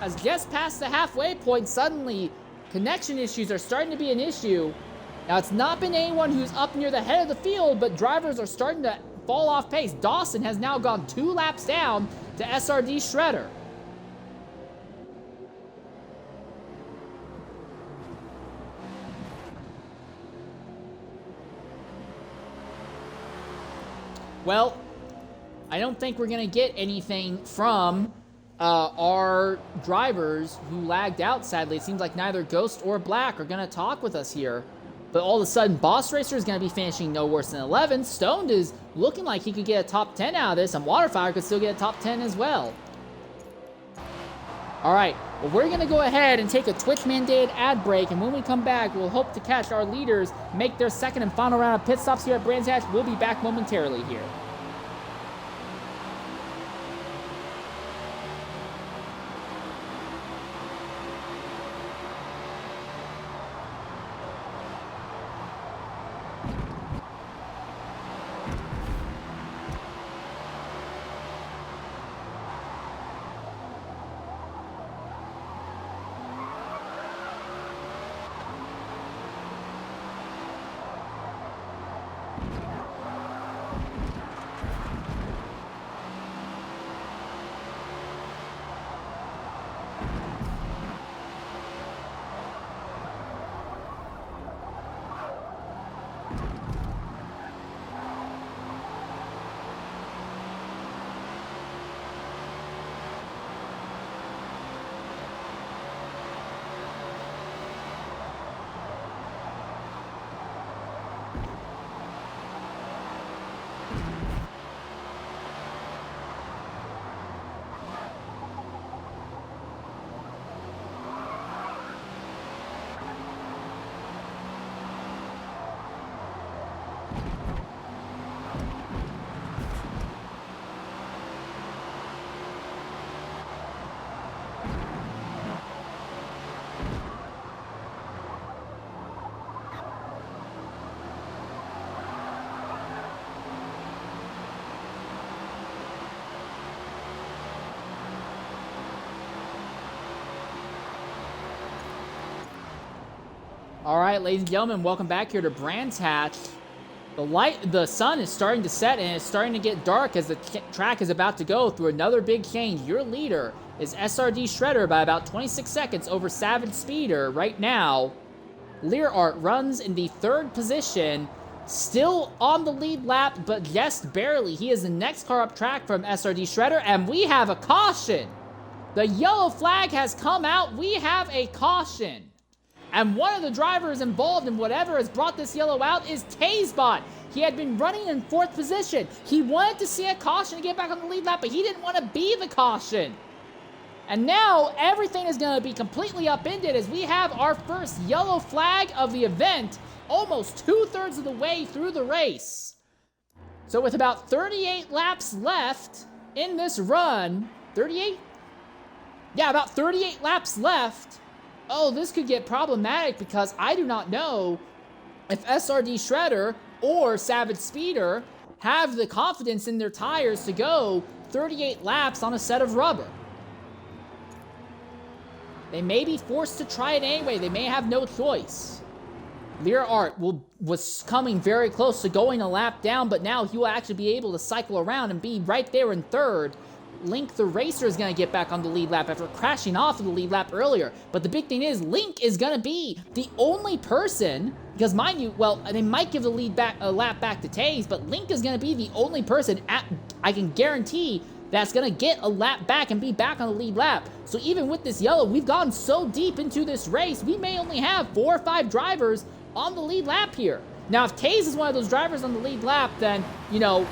As just past the halfway point, suddenly connection issues are starting to be an issue. Now, it's not been anyone who's up near the head of the field, but drivers are starting to fall off pace. Dawson has now gone 2 laps down to SRD Shredder. Well, I don't think we're going to get anything from our drivers who lagged out, sadly. It seems like neither Ghost or Black are going to talk with us here. But all of a sudden, Boss Racer is going to be finishing no worse than 11. Stoned is looking like he could get a top 10 out of this, and Waterfire could still get a top 10 as well. All right, well, we're going to go ahead and take a Twitch-mandated ad break, and when we come back, we'll hope to catch our leaders make their second and final round of pit stops here at Brands Hatch. We'll be back momentarily here. All right, ladies and gentlemen, welcome back here to Brands Hatch. The sun is starting to set and it's starting to get dark as the track is about to go through another big change. Your leader is SRD Shredder by about 26 seconds over Savage Speeder. Right now, Learart runs in the 3rd position, still on the lead lap, but just barely. He is the next car up track from SRD Shredder, and we have a caution. The yellow flag has come out. We have a caution. And one of the drivers involved in whatever has brought this yellow out is Taysbot. He had been running in 4th position. He wanted to see a caution to get back on the lead lap, but he didn't want to be the caution. And now everything is going to be completely upended as we have our first yellow flag of the event almost 2/3 of the way through the race. So with about 38 laps left in this run, 38? Yeah, about 38 laps left. Oh, this could get problematic because I do not know if SRD Shredder or Savage Speeder have the confidence in their tires to go 38 laps on a set of rubber. They may be forced to try it anyway. They may have no choice. Learart was coming very close to going a lap down, but now he will actually be able to cycle around and be right there in 3rd. Link the Racer is going to get back on the lead lap after crashing off of the lead lap earlier. But the big thing is, Link is going to be the only person, because mind you, well, they might give the lap back to Taze, but Link is going to be the only person, I can guarantee, that's going to get a lap back and be back on the lead lap. So even with this yellow, we've gone so deep into this race, we may only have 4 or 5 drivers on the lead lap here. Now, if Taze is one of those drivers on the lead lap, then, you know,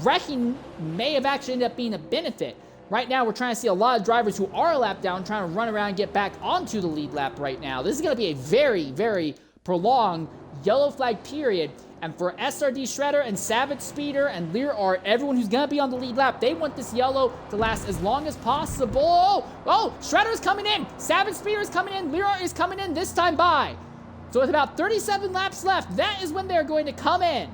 wrecking may have actually ended up being a benefit. Right now, we're trying to see a lot of drivers who are a lap down trying to run around and get back onto the lead lap right now. This is going to be a very, very prolonged yellow flag period. And for SRD Shredder and Savage Speeder and Learart, everyone who's going to be on the lead lap, they want this yellow to last as long as possible. Oh, Shredder's coming in. Savage Speeder is coming in. Learart is coming in this time by. So with about 37 laps left, that is when they're going to come in.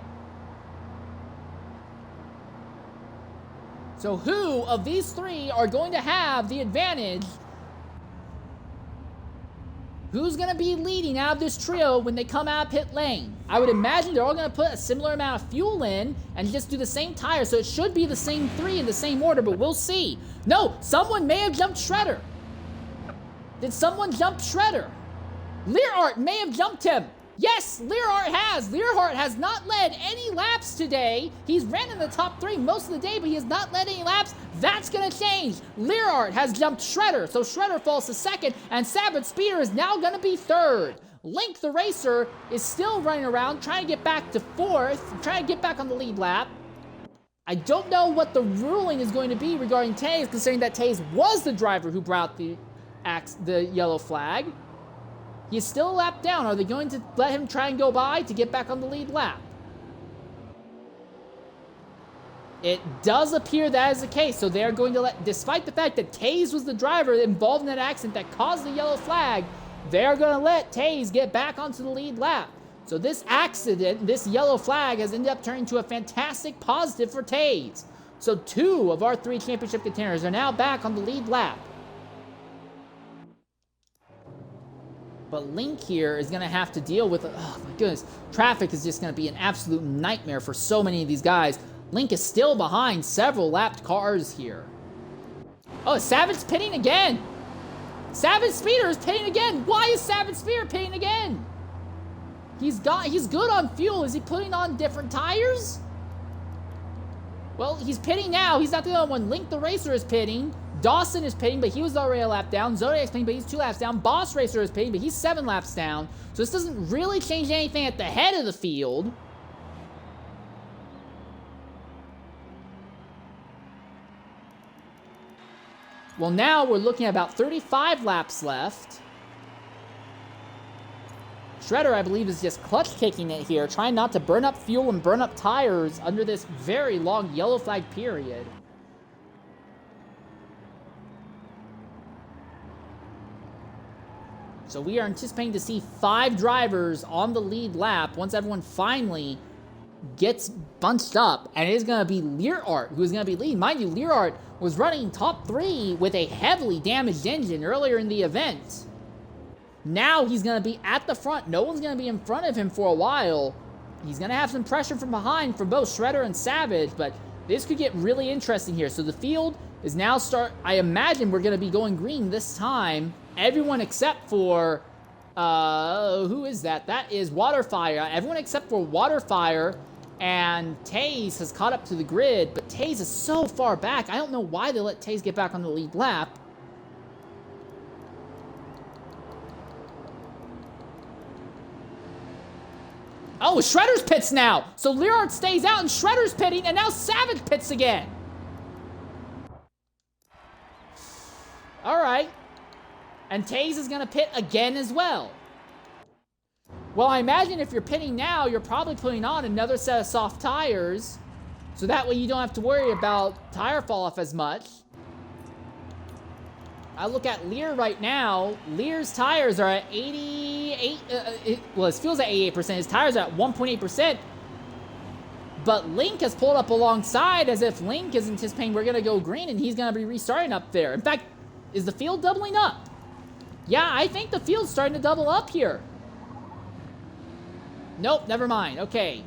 So who of these 3 are going to have the advantage? Who's going to be leading out of this trio when they come out of pit lane? I would imagine they're all going to put a similar amount of fuel in and just do the same tire, so it should be the same 3 in the same order, but we'll see. No, someone may have jumped Shredder. Did someone jump Shredder? Learart may have jumped him. Yes, Learart has. Learart has not led any laps today. He's ran in the top 3 most of the day, but he has not led any laps. That's going to change. Learart has jumped Shredder, so Shredder falls to 2nd, and Savage Speeder is now going to be 3rd. Link the Racer is still running around, trying to get back to 4th, trying to get back on the lead lap. I don't know what the ruling is going to be regarding Taze, considering that Taze was the driver who brought the yellow flag. He's still a lap down. Are they going to let him try and go by to get back on the lead lap? It does appear that is the case, so they're going to let, despite the fact that Taze was the driver involved in that accident that caused the yellow flag, they're going to let Taze get back onto the lead lap. So this accident, this yellow flag, has ended up turning into a fantastic positive for Taze. So 2 of our 3 championship contenders are now back on the lead lap. But Link here is going to have to deal with, oh my goodness, traffic is just going to be an absolute nightmare for so many of these guys. Link is still behind several lapped cars here. Oh, Savage pitting again. Savage Speeder is pitting again. Why is Savage Speeder pitting again? He's good on fuel. Is he putting on different tires? Well, he's pitting now. He's not the only one. Link the Racer is pitting. Dawson is pitting, but he was already a lap down. Zodiac's pitting, but he's 2 laps down. Boss Racer is pitting, but he's 7 laps down. So this doesn't really change anything at the head of the field. Well, now we're looking at about 35 laps left. Shredder, I believe, is just clutch kicking it here, trying not to burn up fuel and burn up tires under this very long yellow flag period. So we are anticipating to see 5 drivers on the lead lap once everyone finally gets bunched up, and it is going to be Learart who is going to be leading. Mind you, Learart was running top 3 with a heavily damaged engine earlier in the event. Now he's going to be at the front. No one's going to be in front of him for a while. He's going to have some pressure from behind from both Shredder and Savage, but this could get really interesting here. So the field is now I imagine we're going to be going green this time. Everyone except for, who is that? That is Waterfire. Everyone except for Waterfire and Taze has caught up to the grid, but Taze is so far back. I don't know why they let Taze get back on the lead lap. Oh, Shredder's pits now. So Learart stays out and Shredder's pitting, and now Savage pits again. All right. And Taze is going to pit again as well. Well, I imagine if you're pitting now, you're probably putting on another set of soft tires. So that way you don't have to worry about tire fall off as much. I look at Lear right now. Lear's tires are at 88. Well, it feels at 88%. His tires are at 1.8%. But Link has pulled up alongside as if Link is anticipating we're going to go green and he's going to be restarting up there. In fact, is the field doubling up? Yeah, I think the field's starting to double up here. Nope, never mind. Okay.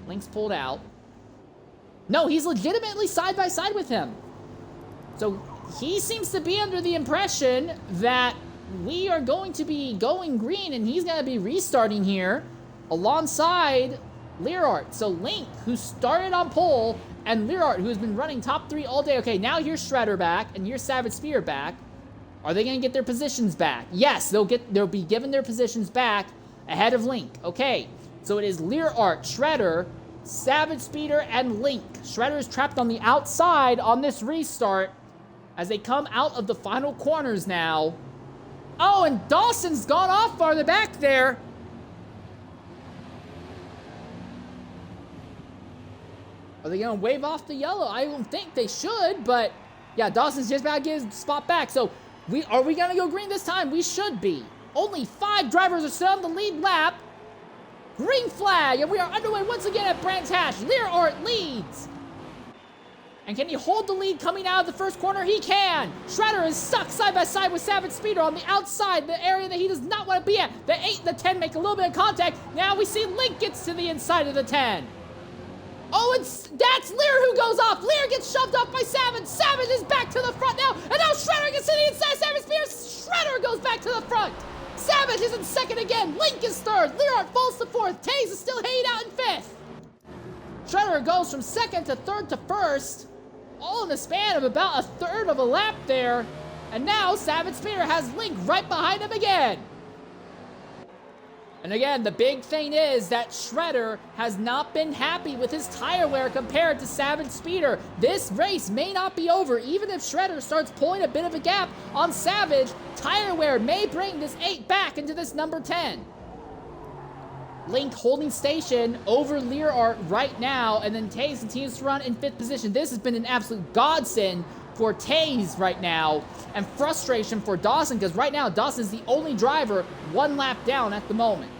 Link's pulled out. No, he's legitimately side by side with him. So he seems to be under the impression that we are going to be going green and he's going to be restarting here alongside Learart. So Link, who started on pole, and Learart, who has been running top 3 all day. Okay, now here's Shredder back and here's Savage Spear back. Are they going to get their positions back? Yes, they'll be given their positions back ahead of Link. Okay, so it is Learart, Shredder, Savage Speeder, and Link. Shredder is trapped on the outside on this restart as they come out of the final corners now. Oh, and Dawson's gone off farther back there. Are they going to wave off the yellow? I don't think they should, but yeah, Dawson's just about to get his spot back. So are we going to go green this time? We should be. Only 5 drivers are still on the lead lap. Green flag, and we are underway once again at Brands Hatch. Learart leads. And can he hold the lead coming out of the first corner? He can. Shredder is stuck side by side with Savage Speeder on the outside, the area that he does not want to be at. The 8 and the 10 make a little bit of contact. Now we see Link gets to the inside of the 10. Oh, that's Lear who goes off. Lear gets shoved off by Savage. Savage is back to the front now. And now Shredder gets to the inside. Savage Speeder. Shredder goes back to the front. Savage is in second again. Link is third. Learart falls to fourth. Taze is still hanging out in fifth. Shredder goes from second to third to first, all in the span of about a third of a lap there. And now Savage Speeder has Link right behind him again. And again, the big thing is that Shredder has not been happy with his tire wear compared to Savage Speeder. This race may not be over. Even if Shredder starts pulling a bit of a gap on Savage, tire wear may bring this 8 back into this number 10. Link holding station over Learart right now, and then Taze continues to run in 5th position. This has been an absolute godsend for Taze right now, and frustration for Dawson, because right now Dawson's the only driver 1 lap down at the moment.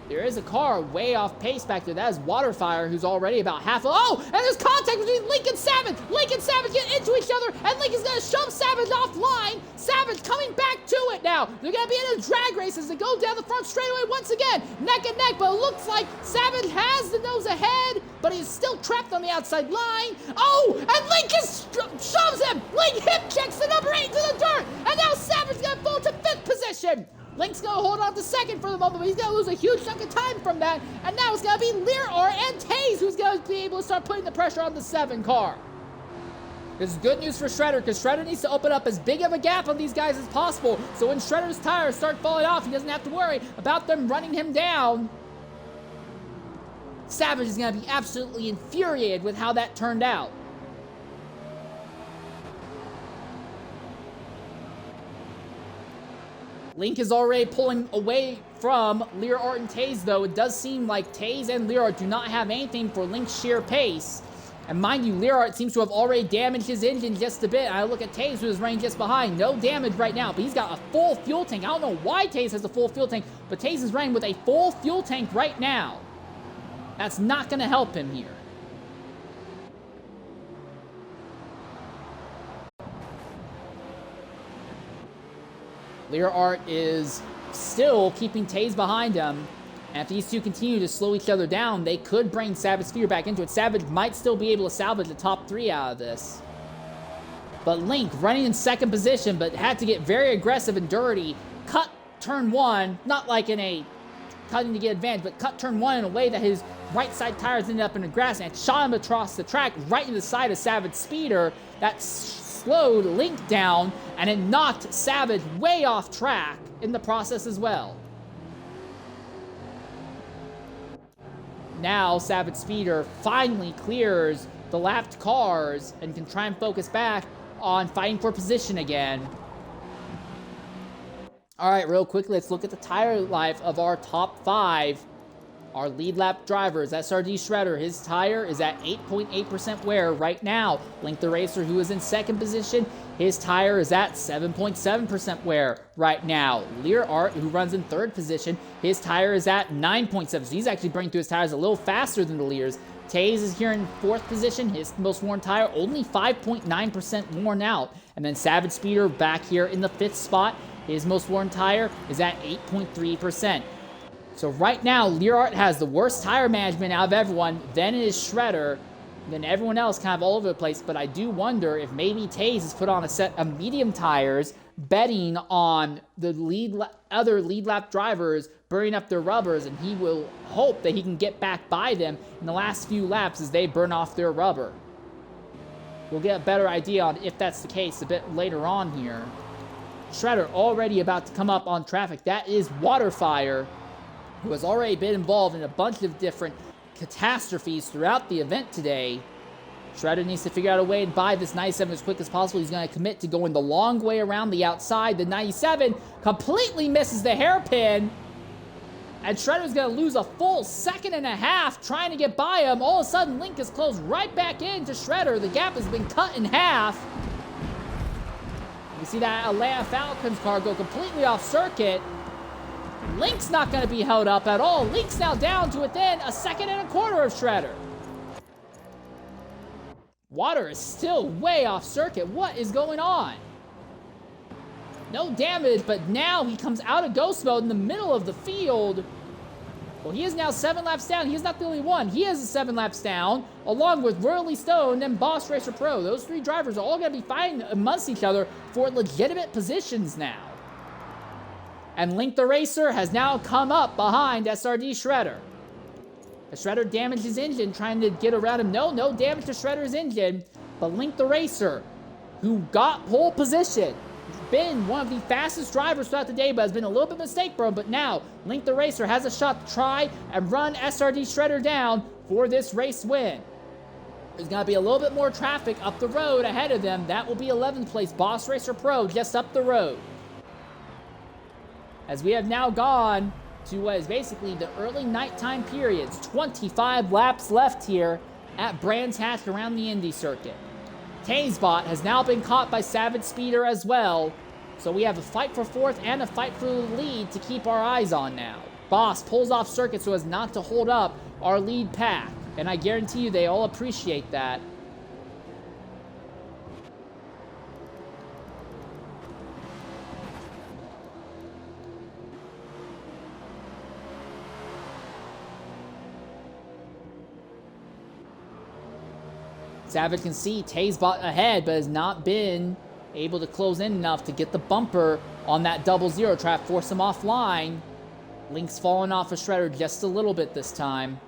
There is a car way off pace back there. That is Waterfire, who's already about half. Oh, and there's contact between Link and Savage. Link and Savage get into each other, and Link is going to shove Savage offline. Savage coming back to it now. They're going to be in a drag race as they go down the front straightaway once again. Neck and neck, but it looks like Savage has the nose ahead, but he's still trapped on the outside line. Oh, and Link shoves him. Link hip checks the number 8 to the dirt, and now Savage is going to fall to 5th position. Link's going to hold on to second for the moment, but he's going to lose a huge chunk of time from that. And now it's going to be Learart and Taze who's going to be able to start putting the pressure on the 7 car. This is good news for Shredder, because Shredder needs to open up as big of a gap on these guys as possible. So when Shredder's tires start falling off, he doesn't have to worry about them running him down. Savage is going to be absolutely infuriated with how that turned out. Link is already pulling away from Learart and Taze, though. It does seem like Taze and Learart do not have anything for Link's sheer pace. And mind you, Learart seems to have already damaged his engine just a bit. I look at Taze, who is running just behind. No damage right now, but he's got a full fuel tank. I don't know why Taze has a full fuel tank, but Taze is running with a full fuel tank right now. That's not going to help him here. Learart is still keeping Taze behind him. And if these two continue to slow each other down, they could bring Savage Speeder back into it. Savage might still be able to salvage the top 3 out of this. But Link running in second position, but had to get very aggressive and dirty. Cut turn 1, not like in a cutting to get advantage, but cut turn 1 in a way that his right side tires ended up in the grass and shot him across the track right into the side of Savage Speeder. That slowed Link down, and it knocked Savage way off track in the process as well. Now Savage Speeder finally clears the lapped cars and can try and focus back on fighting for position again. All right, real quickly, let's look at the tire life of our top 5. Our lead lap drivers, SRD Shredder, his tire is at 8.8% wear right now. Link the Racer, who is in second position, his tire is at 7.7% wear right now. Learart, who runs in third position, his tire is at 9.7. So he's actually burning through his tires a little faster than the Lears. Taze is here in fourth position, his most worn tire, only 5.9% worn out. And then Savage Speeder back here in the 5th spot, his most worn tire is at 8.3%. So right now, Learart has the worst tire management out of everyone. Then it is Shredder. Then everyone else kind of all over the place. But I do wonder if maybe Taze has put on a set of medium tires, betting on the other lead lap drivers burning up their rubbers, and he will hope that he can get back by them in the last few laps as they burn off their rubber. We'll get a better idea on if that's the case a bit later on here. Shredder already about to come up on traffic. That is Waterfire, who has already been involved in a bunch of different catastrophes throughout the event today. Shredder needs to figure out a way to buy this 97 as quick as possible. He's going to commit to going the long way around the outside. The 97 completely misses the hairpin. And Shredder's going to lose a full 1.5 seconds trying to get by him. All of a sudden, Link is closed right back into Shredder. The gap has been cut in half. You see that Atlanta Falcons car go completely off circuit. Link's not going to be held up at all. Link's now down to within 1.25 seconds of Shredder. Water is still way off circuit. What is going on? No damage, but now he comes out of ghost mode in the middle of the field. Well, he is now 7 laps down. He is not the only one. He is 7 laps down, along with Royally Stone and Boss Racer Pro. Those 3 drivers are all going to be fighting amongst each other for legitimate positions now. And Link the Racer has now come up behind SRD Shredder. The Shredder damaged his engine trying to get around him. No damage to Shredder's engine. But Link the Racer, who got pole position, been one of the fastest drivers throughout the day, but has been a little bit mistake prone. But now, Link the Racer has a shot to try and run SRD Shredder down for this race win. There's going to be a little bit more traffic up the road ahead of them. That will be 11th place Boss Racer Pro just up the road. As we have now gone to what is basically the early nighttime periods. 25 laps left here at Brands Hatch around the Indy circuit. Tazebot has now been caught by Savage Speeder as well. So we have a fight for 4th and a fight for the lead to keep our eyes on now. Boss pulls off circuit so as not to hold up our lead pack. And I guarantee you they all appreciate that. Savage can see Tazebot ahead, but has not been able to close in enough to get the bumper on that 00 trap, force him offline. Link's falling off of Shredder just a little bit this time.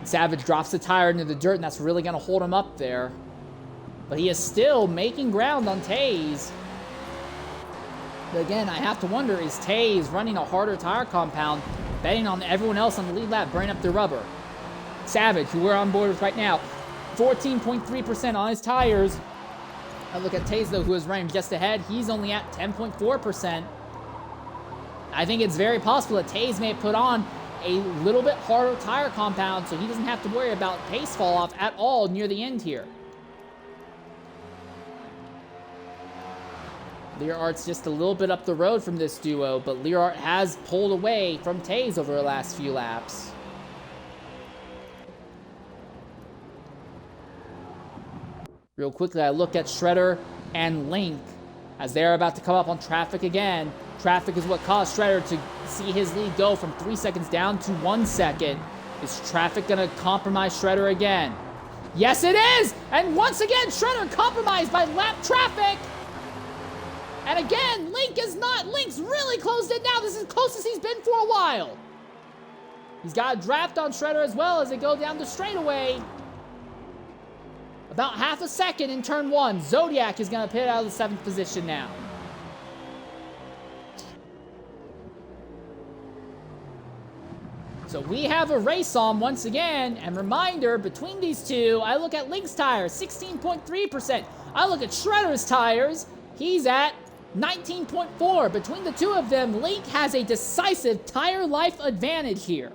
Savage drops the tire into the dirt, and that's really going to hold him up there. But he is still making ground on Taze. But again, I have to wonder, is Taze running a harder tire compound, betting on everyone else on the lead lap, burning up their rubber? Savage, who we're on board with right now, 14.3% on his tires. I look at Taze, though, who is running just ahead. He's only at 10.4%. I think it's very possible that Taze may have put on a little bit harder tire compound so he doesn't have to worry about pace fall off at all near the end here. Learhart's just a little bit up the road from this duo, but Learhart has pulled away from Taze over the last few laps. Real quickly, I look at Shredder and Link as they're about to come up on traffic again. Traffic is what caused Shredder to see his lead go from 3 seconds down to 1 second. Is traffic going to compromise Shredder again? Yes, it is! And once again, Shredder compromised by lap traffic! And again, Link is not. Link's really closed it now. This is the closest he's been for a while. He's got a draft on Shredder as well as they go down the straightaway. About half a second in turn 1. Zodiac is going to pit out of the 7th position now. So we have a race on once again. And reminder, between these two, I look at Link's tires, 16.3%. I look at Shredder's tires. He's at 19.4. Between the two of them, Link has a decisive tire life advantage here.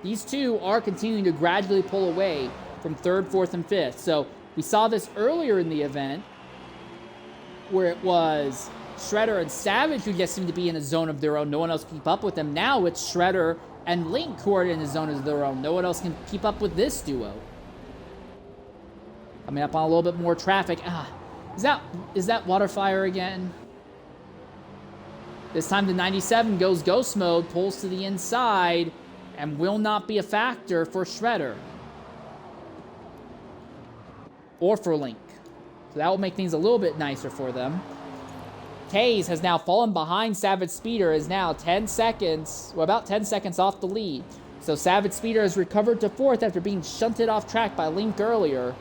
These two are continuing to gradually pull away from 3rd, 4th, and 5th. So we saw this earlier in the event where it was Shredder and Savage who just seem to be in a zone of their own. No one else can keep up with them. Now it's Shredder and Link who are in a zone of their own. No one else can keep up with this duo. Coming up on a little bit more traffic. Is that Waterfire again? This time the 97 goes ghost mode, pulls to the inside, and will not be a factor for Shredder. Or for Link. So that will make things a little bit nicer for them. Taze has now fallen behind Savage Speeder, is now 10 seconds, well, about 10 seconds off the lead. So Savage Speeder has recovered to 4th after being shunted off track by Link earlier.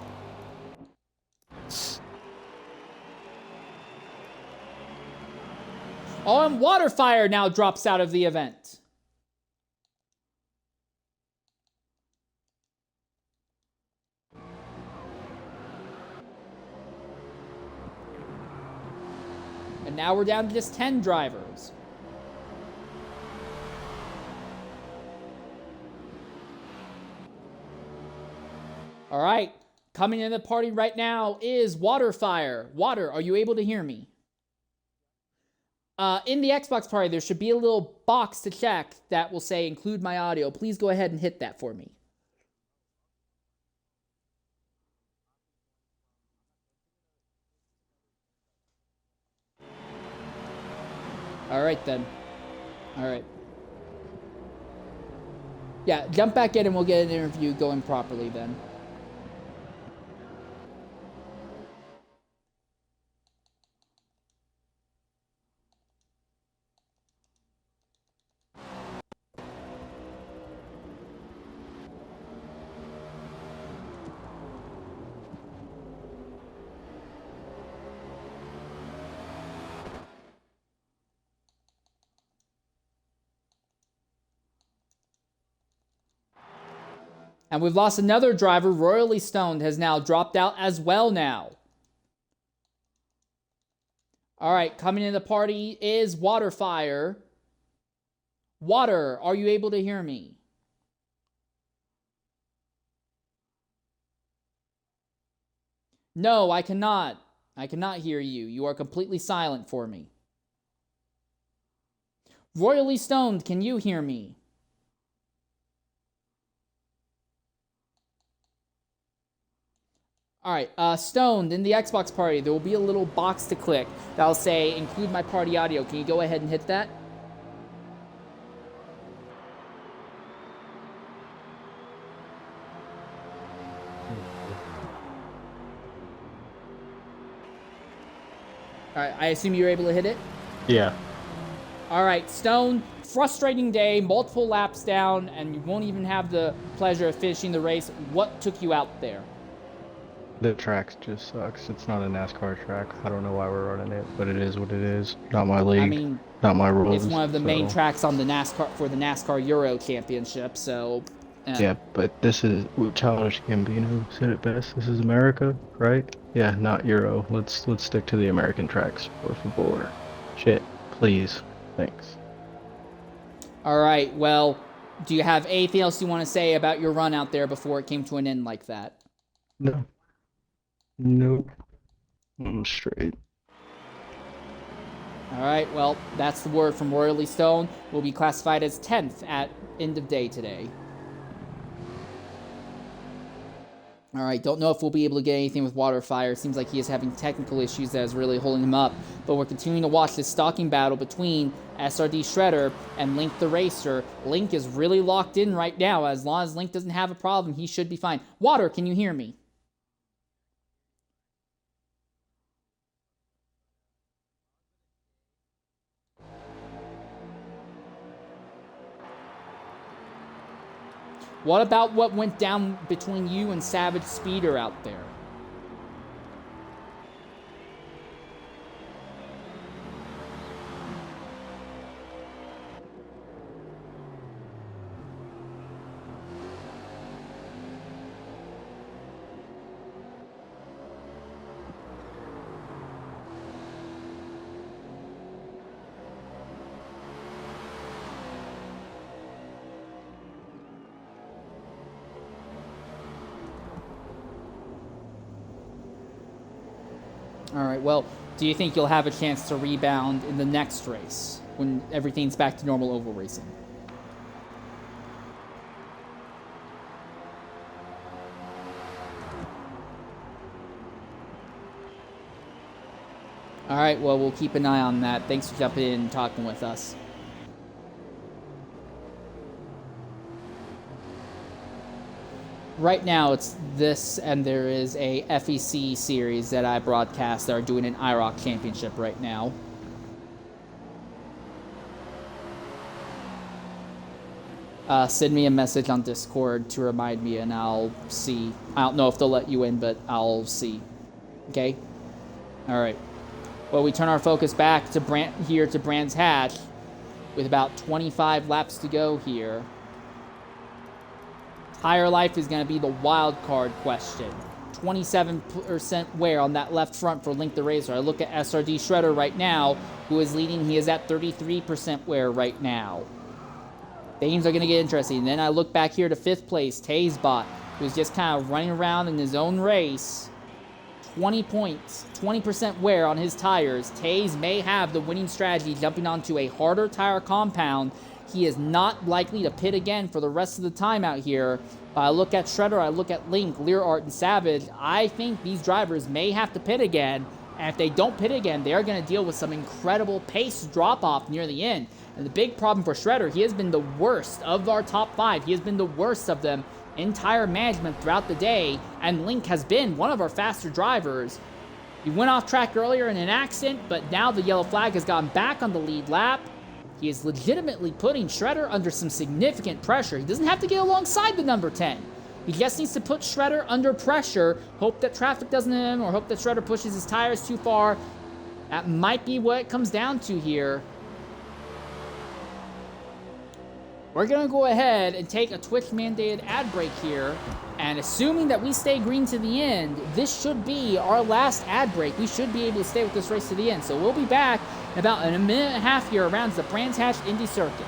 Oh, and Waterfire now drops out of the event. And now we're down to just 10 drivers. All right, coming in the party right now is Waterfire. Water, are you able to hear me? In the Xbox party, there should be a little box to check that will say include my audio. Please go ahead and hit that for me. All right, then. All right. Yeah, jump back in and we'll get an interview going properly then. And we've lost another driver. Royally Stoned has now dropped out as well now. All right, coming in the party is Waterfire. Water, are you able to hear me? No, I cannot. I cannot hear you. You are completely silent for me. Royally Stoned, can you hear me? All right, Stoned, in the Xbox party, there will be a little box to click that will say, include my party audio. Can you go ahead and hit that? All right, I assume you're able to hit it? Yeah. All right, Stone, frustrating day, multiple laps down, and you won't even have the pleasure of finishing the race. What took you out there? The track just sucks. It's not a NASCAR track. I don't know why we're running it, but it is what it is. Not my league. I mean, not my rules. It's one of the main tracks on the NASCAR for the NASCAR Euro Championship. So. Yeah, but this is Childish Gambino said it best. This is America, right? Yeah, not Euro. Let's stick to the American tracks, por favor. Shit, please. Thanks. All right, well, do you have anything else you want to say about your run out there before it came to an end like that? No. Nope. I'm straight. All right, well, that's the word from Royally Stone. Will be classified as 10th at end of day today. All right, don't know if we'll be able to get anything with Waterfire. Seems like he is having technical issues that is really holding him up. But we're continuing to watch this stalking battle between SRD Shredder and Link the Racer. Link is really locked in right now. As long as Link doesn't have a problem, he should be fine. Water, can you hear me? What about what went down between you and Savage Speeder out there? All right, well, do you think you'll have a chance to rebound in the next race when everything's back to normal oval racing? All right, well, we'll keep an eye on that. Thanks for jumping in and talking with us. Right now, it's this, and there is a FEC series that I broadcast that are doing an IROC championship right now. Send me a message on Discord to remind me, and I'll see. I don't know if they'll let you in, but I'll see. Okay? All right. Well, we turn our focus back to Brands Hatch with about 25 laps to go here. Tire life is going to be the wild card question. 27% wear on that left front for Link the Racer. I look at SRD Shredder right now, who is leading. He is at 33% wear right now. Things are going to get interesting. And then I look back here to 5th place, Taysbot, who's just kind of running around in his own race. 20 points, 20% wear on his tires. Taze may have the winning strategy jumping onto a harder tire compound. He is not likely to pit again for the rest of the time out here. I look at Shredder, I look at Link, Learart, and Savage. I think these drivers may have to pit again. And if they don't pit again, they are going to deal with some incredible pace drop-off near the end. And the big problem for Shredder, he has been the worst of our top 5. He has been the worst of them in tire management throughout the day. And Link has been one of our faster drivers. He went off track earlier in an accident, but now the yellow flag has gone back on the lead lap. He is legitimately putting Shredder under some significant pressure. He doesn't have to get alongside the number 10. He just needs to put Shredder under pressure, hope that traffic doesn't hit him, or hope that Shredder pushes his tires too far. That might be what it comes down to here. We're going to go ahead and take a Twitch-mandated ad break here. And assuming that we stay green to the end, this should be our last ad break. We should be able to stay with this race to the end. So we'll be back in about a minute and a half here around the Brands Hatch Indy Circuit.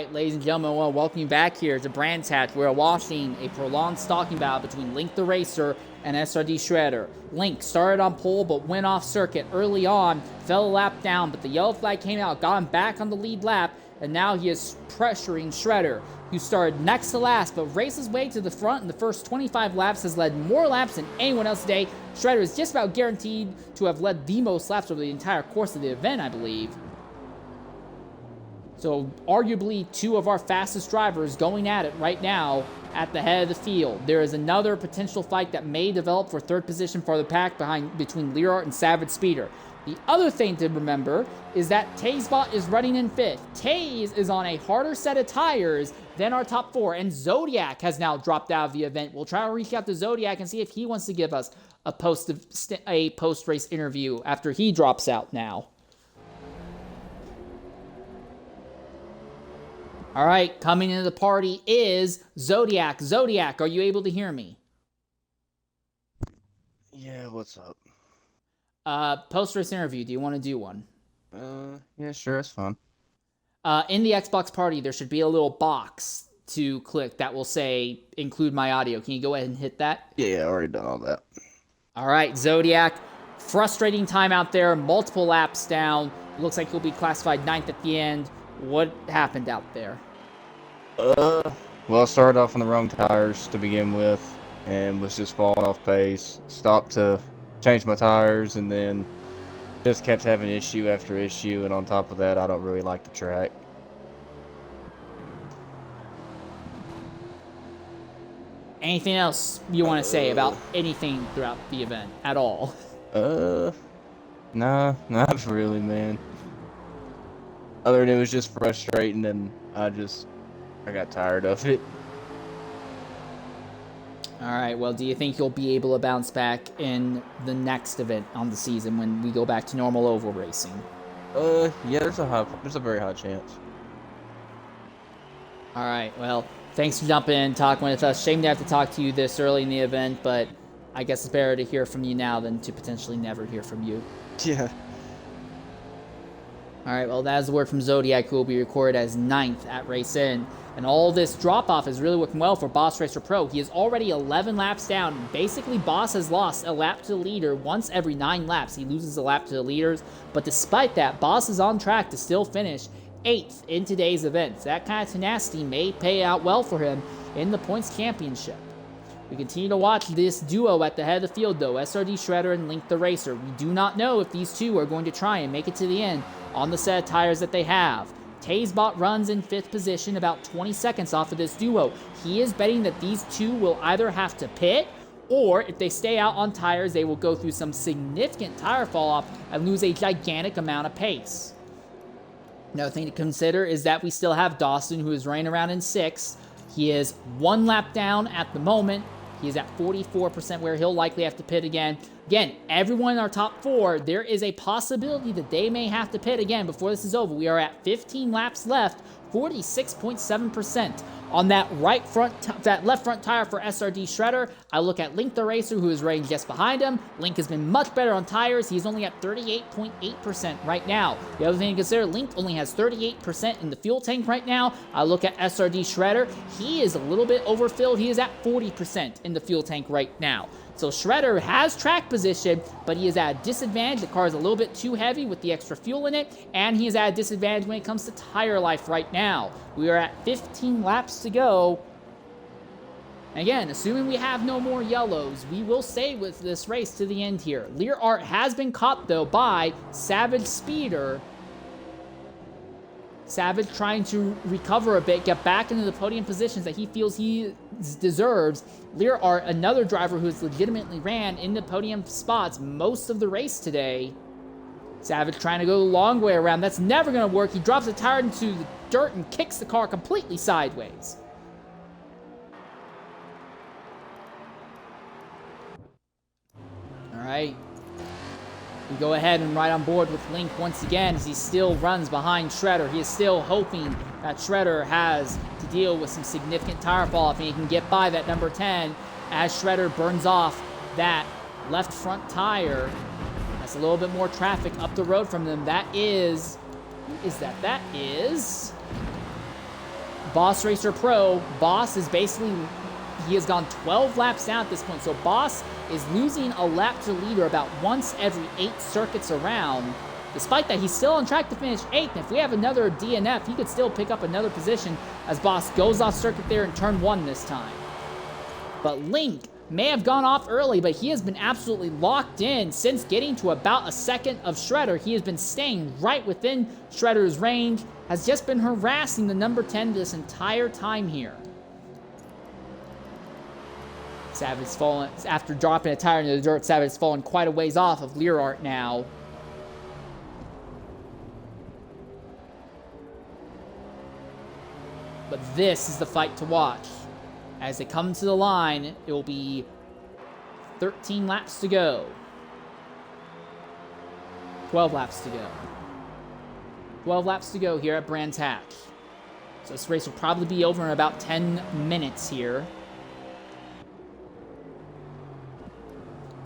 right, ladies and gentlemen, I want to welcome you back here to Brands Hatch. We're watching a prolonged stalking battle between Link the Racer and SRD Shredder. Link started on pole but went off circuit early on, fell a lap down, but the yellow flag came out, got him back on the lead lap, and now he is pressuring Shredder, who started next to last but raced his way to the front in the first 25 laps, has led more laps than anyone else today. Shredder is just about guaranteed to have led the most laps over the entire course of the event, I believe. So arguably two of our fastest drivers going at it right now at the head of the field. There is another potential fight that may develop for third position for the pack between Learart and Savage Speeder. The other thing to remember is that Taysbot is running in fifth. Tays is on a harder set of tires than our top four, and Zodiac has now dropped out of the event. We'll try to reach out to Zodiac and see if he wants to give us a post-race interview after he drops out now. All right, coming into the party is Zodiac. Zodiac, are you able to hear me? Yeah, what's up? Post-race interview, do you want to do one? Yeah, sure, it's fun. In the Xbox party, there should be a little box to click that will say, include my audio. Can you go ahead and hit that? Yeah, I already done all that. All right, Zodiac, frustrating time out there, multiple laps down. Looks like he'll be classified 9th at the end. What happened out there? Well, I started off on the wrong tires to begin with and was just falling off pace. Stopped to change my tires and then just kept having issue after issue, and on top of that, I don't really like the track. Anything else you want to say about anything throughout the event at all? Nah, not really, man. Other than it was just frustrating, and I got tired of it. All right, well, do you think you'll be able to bounce back in the next event on the season when we go back to normal oval racing? Yeah, there's a very high chance. All right, well, thanks for jumping in and talking with us. Shame to have to talk to you this early in the event, but I guess it's better to hear from you now than to potentially never hear from you. Yeah. All right, well, that is the word from Zodiac, who will be recorded as 9th at Race In. And all this drop-off is really working well for Boss Racer Pro. He is already 11 laps down. Basically, Boss has lost a lap to the leader once every 9 laps. He loses a lap to the leaders. But despite that, Boss is on track to still finish 8th in today's events. That kind of tenacity may pay out well for him in the points championship. We continue to watch this duo at the head of the field, though, SRD Shredder and Link the Racer. We do not know if these two are going to try and make it to the end on the set of tires that they have. Taysbot runs in 5th position, about 20 seconds off of this duo. He is betting that these two will either have to pit, or if they stay out on tires, they will go through some significant tire fall off and lose a gigantic amount of pace. Another thing to consider is that we still have Dawson, who is running around in 6th. He is 1 lap down at the moment. He is at 44% where he'll likely have to pit again. Again, everyone in our top 4, there is a possibility that they may have to pit again before this is over. We are at 15 laps left, 46.7%. On that left front tire for SRD Shredder, I look at Link the Racer, who is running just behind him. Link has been much better on tires. He's only at 38.8% right now. The other thing to consider, Link only has 38% in the fuel tank right now. I look at SRD Shredder. He is a little bit overfilled. He is at 40% in the fuel tank right now. So Shredder has track position, but he is at a disadvantage. The car is a little bit too heavy with the extra fuel in it, and he is at a disadvantage when it comes to tire life right now. We are at 15 laps to go. Again, assuming we have no more yellows, we will stay with this race to the end here. Learart has been caught, though, by Savage Speeder. Savage trying to recover a bit, get back into the podium positions that he feels he deserves. Learart, another driver who has legitimately ran in the podium spots most of the race today. Savage trying to go the long way around. That's never going to work. He drops the tire into the dirt and kicks the car completely sideways. All right. We go ahead and ride on board with Link once again as he still runs behind Shredder. He is still hoping that Shredder has to deal with some significant tire fall off and he can get by that number 10 as Shredder burns off that left front tire. That's a little bit more traffic up the road from them. That is... Who is that? That is... Boss Racer Pro, Boss is basically, he has gone 12 laps down at this point. So Boss is losing a lap to leader about once every 8 circuits around. Despite that, he's still on track to finish 8th. And if we have another DNF, he could still pick up another position as Boss goes off circuit there in turn 1 this time. But Link may have gone off early, but he has been absolutely locked in since getting to about a second of Shredder. He has been staying right within Shredder's range, has just been harassing the number 10 this entire time here. Savage has fallen, after dropping a tire into the dirt, Savage has fallen quite a ways off of Learart now. But this is the fight to watch. As they come to the line, it will be 13 laps to go. 12 laps to go. 12 laps to go here at Brands Hatch. So this race will probably be over in about 10 minutes here.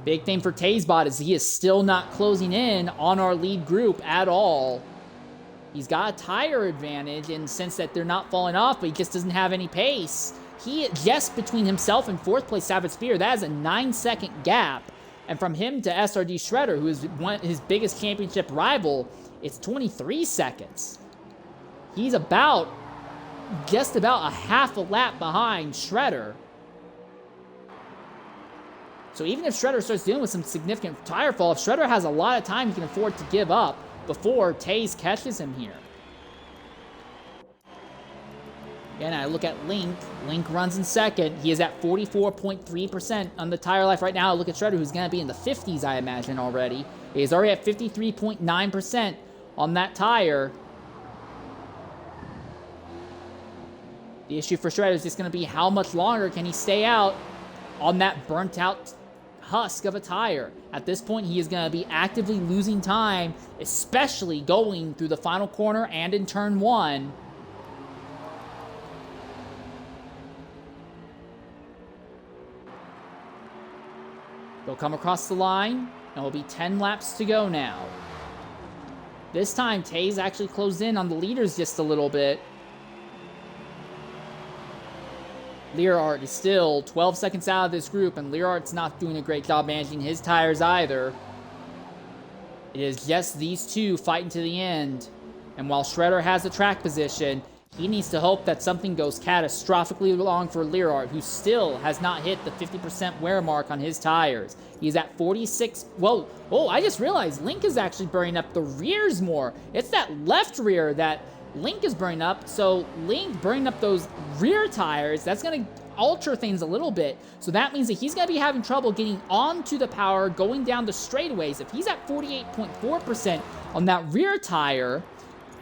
Big thing for Taysbot is he is still not closing in on our lead group at all. He's got a tire advantage in the sense that they're not falling off, but he just doesn't have any pace. He, just between himself and 4th place Savage Spear, that is a 9-second gap. And from him to SRD Shredder, who is his biggest championship rival, it's 23 seconds. He's just about a half a lap behind Shredder. So even if Shredder starts dealing with some significant tire fall, if Shredder has a lot of time he can afford to give up before Taze catches him here. Again, I look at Link. Link runs in second. He is at 44.3% on the tire life right now. I look at Shredder, who's going to be in the 50s, I imagine, already. He is already at 53.9% on that tire. The issue for Shredder is just going to be how much longer can he stay out on that burnt-out husk of a tire. At this point, he is going to be actively losing time, especially going through the final corner and in turn 1. They'll come across the line, and it will be 10 laps to go now. This time, Taze actually closed in on the leaders just a little bit. Learart is still 12 seconds out of this group, and Learart's not doing a great job managing his tires either. It is just these two fighting to the end. And while Shredder has the track position, he needs to hope that something goes catastrophically wrong for Learart, who still has not hit the 50% wear mark on his tires. He's at 46. Whoa. Oh, I just realized Link is actually burning up the rears more. It's that left rear that Link is burning up. So Link burning up those rear tires, that's going to alter things a little bit. So that means that he's going to be having trouble getting onto the power going down the straightaways. If he's at 48.4% on that rear tire,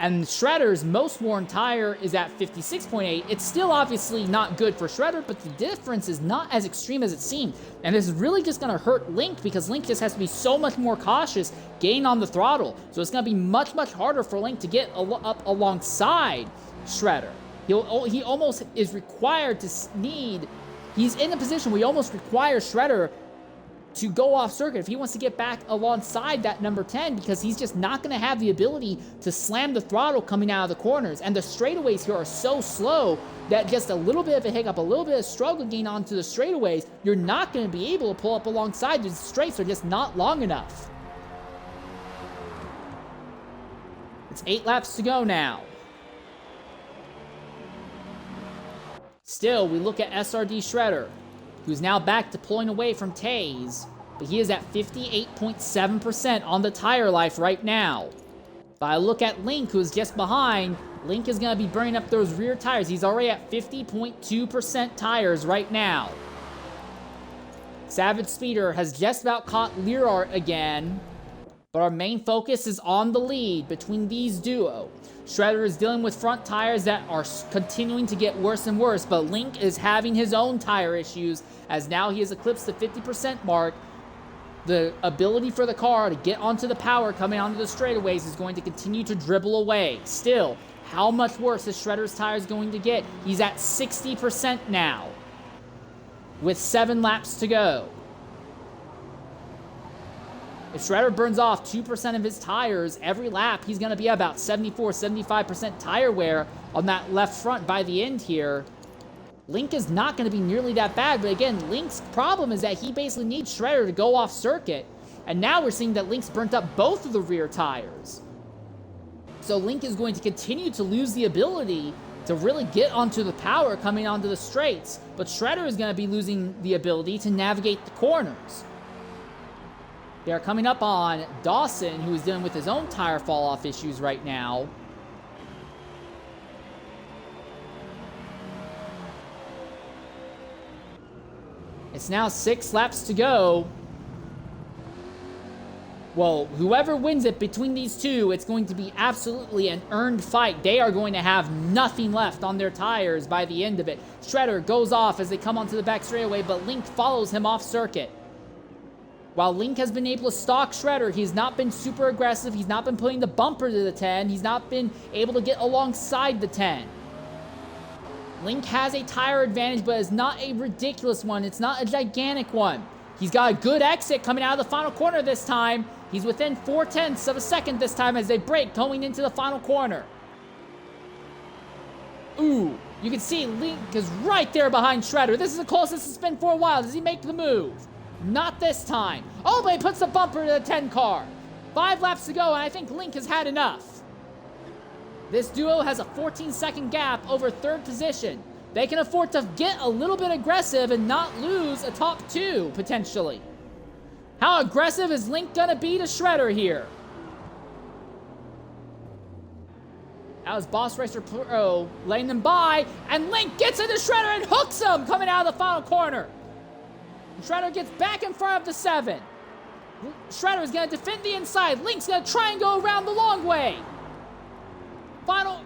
and Shredder's most worn tire is at 56.8. It's still obviously not good for Shredder, but the difference is not as extreme as it seemed. And this is really just going to hurt Link because Link just has to be so much more cautious getting on the throttle. So it's going to be much, much harder for Link to get up alongside Shredder. He almost is required to he's in a position where he almost requires Shredder to go off circuit if he wants to get back alongside that number 10, because he's just not going to have the ability to slam the throttle coming out of the corners. And the straightaways here are so slow that just a little bit of a hiccup, a little bit of struggle getting onto the straightaways, you're not going to be able to pull up alongside. The straights are just not long enough. It's 8 laps to go now. Still, we look at SRD Shredder, who's now back to pulling away from Taze, but he is at 58.7% on the tire life right now. If I look at Link, who is just behind, Link is going to be burning up those rear tires. He's already at 50.2% tires right now. Savage Speeder has just about caught Learart again, but our main focus is on the lead between these duo. Shredder is dealing with front tires that are continuing to get worse and worse, but Link is having his own tire issues as now he has eclipsed the 50% mark. The ability for the car to get onto the power coming onto the straightaways is going to continue to dribble away. Still, how much worse is Shredder's tires going to get? He's at 60% now with 7 laps to go. If Shredder burns off 2% of his tires every lap, he's going to be about 74-75% tire wear on that left front by the end here. Link is not going to be nearly that bad, but again, Link's problem is that he basically needs Shredder to go off circuit, and now we're seeing that Link's burnt up both of the rear tires. So Link is going to continue to lose the ability to really get onto the power coming onto the straights, but Shredder is going to be losing the ability to navigate the corners. They are coming up on Dawson, who is dealing with his own tire fall-off issues right now. It's now 6 laps to go. Well, whoever wins it between these two, it's going to be absolutely an earned fight. They are going to have nothing left on their tires by the end of it. Shredder goes off as they come onto the back straightaway, but Link follows him off circuit. While Link has been able to stalk Shredder, he's not been super aggressive. He's not been putting the bumper to the 10. He's not been able to get alongside the 10. Link has a tire advantage, but it's not a ridiculous one. It's not a gigantic one. He's got a good exit coming out of the final corner this time. He's within 0.4 of a second this time as they brake going into the final corner. Ooh, you can see Link is right there behind Shredder. This is the closest it's been for a while. Does he make the move? Not this time. Oh, but he puts the bumper to the 10 car. 5 laps to go, and I think Link has had enough. This duo has a 14-second gap over third position. They can afford to get a little bit aggressive and not lose a top 2, potentially. How aggressive is Link gonna be to Shredder here? That was Boss Racer Pro letting them by, and Link gets into Shredder and hooks him coming out of the final corner. Shredder gets back in front of the 7. Shredder is gonna defend the inside. Link's gonna try and go around the long way.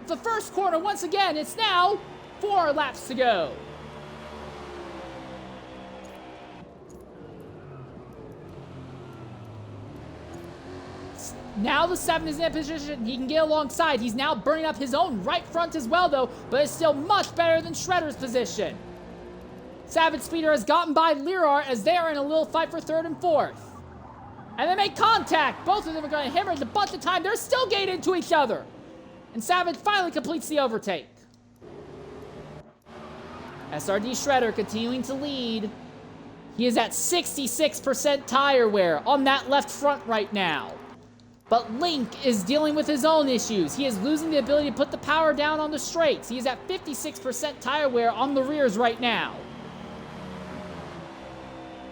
The first corner once again. It's now 4 laps to go. Now the 7 is in a position he can get alongside. He's now burning up his own right front as well, though, but it's still much better than Shredder's position. Savage Speeder has gotten by Lear as they are in a little fight for 3rd and 4th. And they make contact. Both of them are going to hammer the bunch of time. They're still getting into each other. And Savage finally completes the overtake. SRD Shredder continuing to lead. He is at 66% tire wear on that left front right now. But Link is dealing with his own issues. He is losing the ability to put the power down on the straights. He is at 56% tire wear on the rears right now.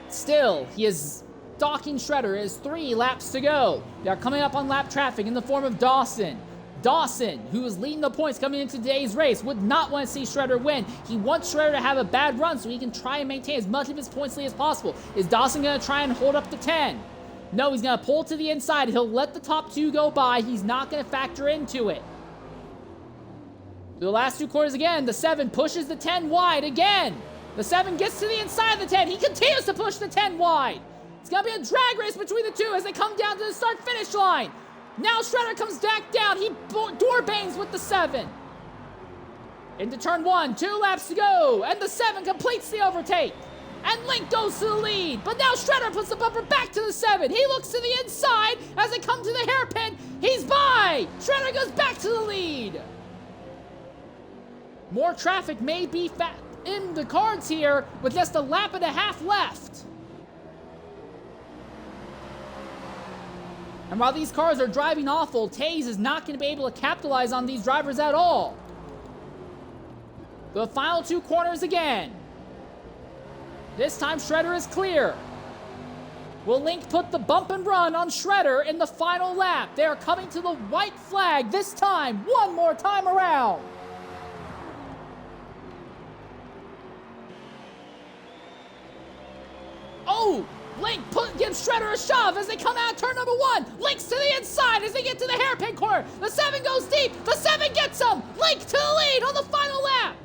Still, he is stalking Shredder. It is 3 laps to go. They are coming up on lap traffic in the form of Dawson. Dawson, who is leading the points coming into today's race, would not want to see Shredder win. He wants Shredder to have a bad run so he can try and maintain as much of his points lead as possible. Is Dawson going to try and hold up the 10? No, he's going to pull to the inside. He'll let the top 2 go by. He's not going to factor into it. The last 2 quarters again, the 7 pushes the 10 wide again. The 7 gets to the inside of the 10. He continues to push the 10 wide. It's going to be a drag race between the 2 as they come down to the start-finish line. Now Shredder comes back down. He door bangs with the 7. Into turn 1, 2 laps to go, and the 7 completes the overtake. And Link goes to the lead, but now Shredder puts the bumper back to the 7. He looks to the inside as they come to the hairpin. He's by. Shredder goes back to the lead. More traffic may be in the cards here with just a lap and a half left. And while these cars are driving awful, Taze is not going to be able to capitalize on these drivers at all. The final 2 corners again. This time Shredder is clear. Will Link put the bump and run on Shredder in the final lap? They are coming to the white flag this time, one more time around. Oh! Link gives Shredder a shove as they come out of turn number 1. Link's to the inside as they get to the hairpin corner. The 7 goes deep. The 7 gets him. Link to the lead on the final lap.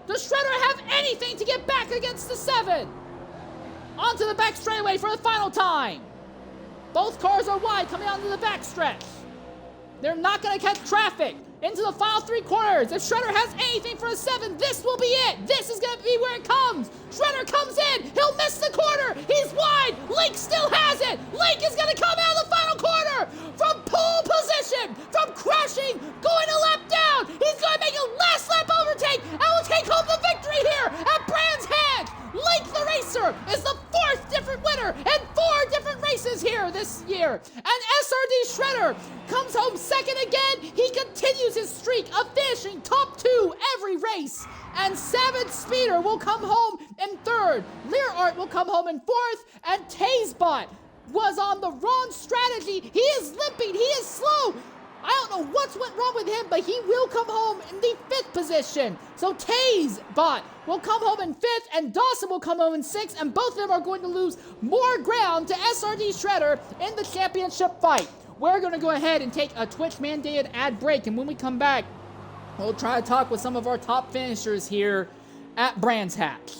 Does Shredder have anything to get back against the 7? Onto the back straightaway for the final time. Both cars are wide coming onto the back stretch. They're not going to catch traffic. Into the final 3 corners. If Shredder has anything for a 7, this will be it. This is going to be where it comes. Shredder comes in. He'll miss the corner. He's wide. Link still has it. Link is going to come out of the final corner from pole position, from crashing, going a lap down. He's going to make a last winner is the 4th different winner in 4 different races here this year. And SRD Shredder comes home 2nd again. He continues his streak of finishing top 2 every race. And Savage Speeder will come home in 3rd. Lear Art will come home in 4th. And Tazebot was on the wrong strategy. He is limping. He is slow. I don't know what's went wrong with him, but he will come home in the 5th position. So Tazebot will come home in 5th, and Dawson will come home in 6th, and both of them are going to lose more ground to SRD Shredder in the championship fight. We're going to go ahead and take a Twitch-mandated ad break, and when we come back, we'll try to talk with some of our top finishers here at Brands Hatch.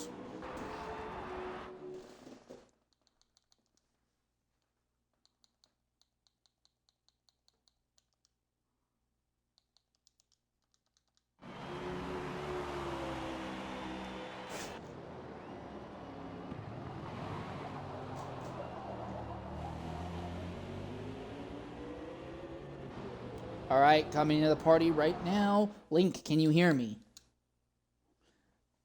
All right, coming into the party right now. Link, can you hear me?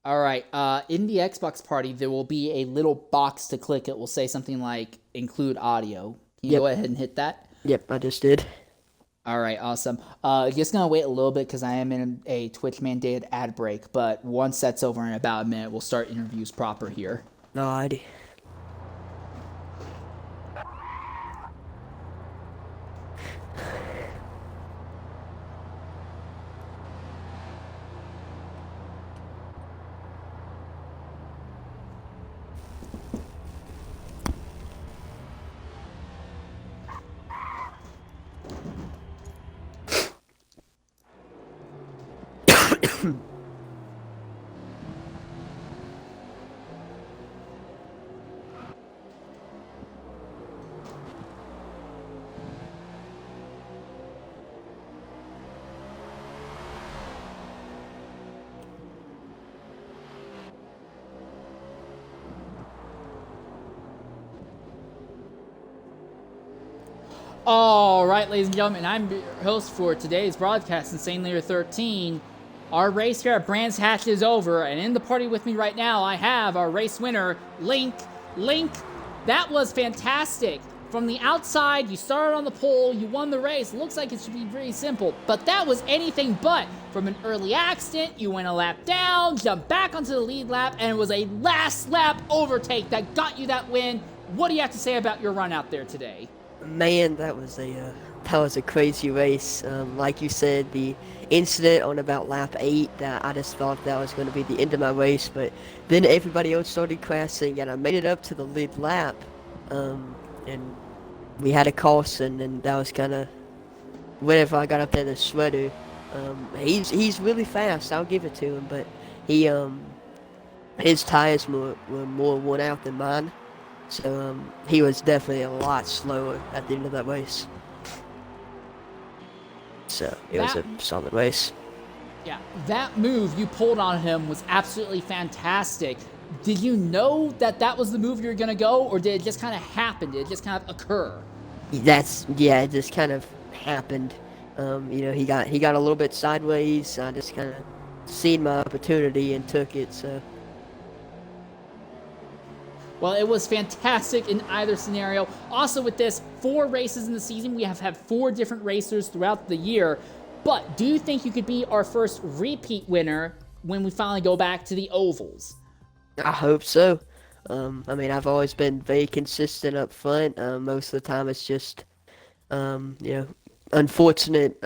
All right, in the Xbox party, there will be a little box to click. It will say something like include audio. Can you go ahead and hit that? Yep, I just did. All right, awesome. Just going to wait a little bit because I am in a Twitch-mandated ad break. But once that's over in about a minute, we'll start interviews proper here. Alrighty. All right, ladies and gentlemen, I'm your host for today's broadcast, Insane Leader 13. Our race here at Brands Hatch is over, and in the party with me right now, I have our race winner, Link. Link, that was fantastic. From the outside, you started on the pole, you won the race. Looks like it should be pretty simple, but that was anything but. From an early accident, you went a lap down, jumped back onto the lead lap, and it was a last lap overtake that got you that win. What do you have to say about your run out there today? Man, that was a crazy race. Like you said, the incident on about lap 8, I just thought that was going to be the end of my race, but then everybody else started crashing, and I made it up to the lead lap, and we had a caution, and that was kind of whenever I got up there to Shredder. He's really fast, I'll give it to him, but his tires were more worn out than mine. So he was definitely a lot slower at the end of that race. So it was a solid race. Yeah, that move you pulled on him was absolutely fantastic. Did you know that that was the move you were going to go, or did it just kind of happen? Did it just kind of occur? It just kind of happened. He got a little bit sideways. I just kind of seen my opportunity and took it, so... Well, it was fantastic in either scenario. Also with this, 4 races in the season. We have had 4 different racers throughout the year. But do you think you could be our first repeat winner when we finally go back to the ovals? I hope so. I've always been very consistent up front. Most of the time it's just, unfortunate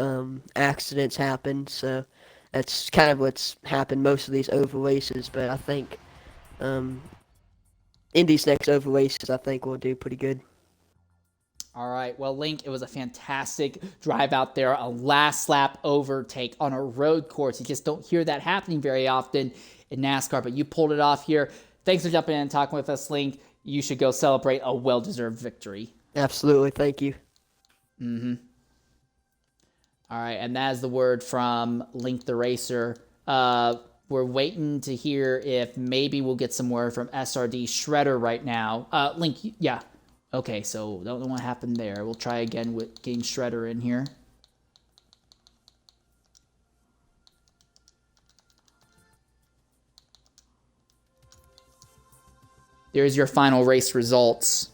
accidents happen. So that's kind of what's happened most of these oval races. But I think... in these next oval races, I think we'll do pretty good. All right. Well, Link, it was a fantastic drive out there. A last lap overtake on a road course. You just don't hear that happening very often in NASCAR, but you pulled it off here. Thanks for jumping in and talking with us, Link. You should go celebrate a well-deserved victory. Absolutely. Thank you. Mm-hmm. All right. And that is the word from Link the Racer. We're waiting to hear if maybe we'll get some word from SRD Shredder right now. Link, yeah. Okay, so don't know what happened there. We'll try again with getting Shredder in here. There's your final race results.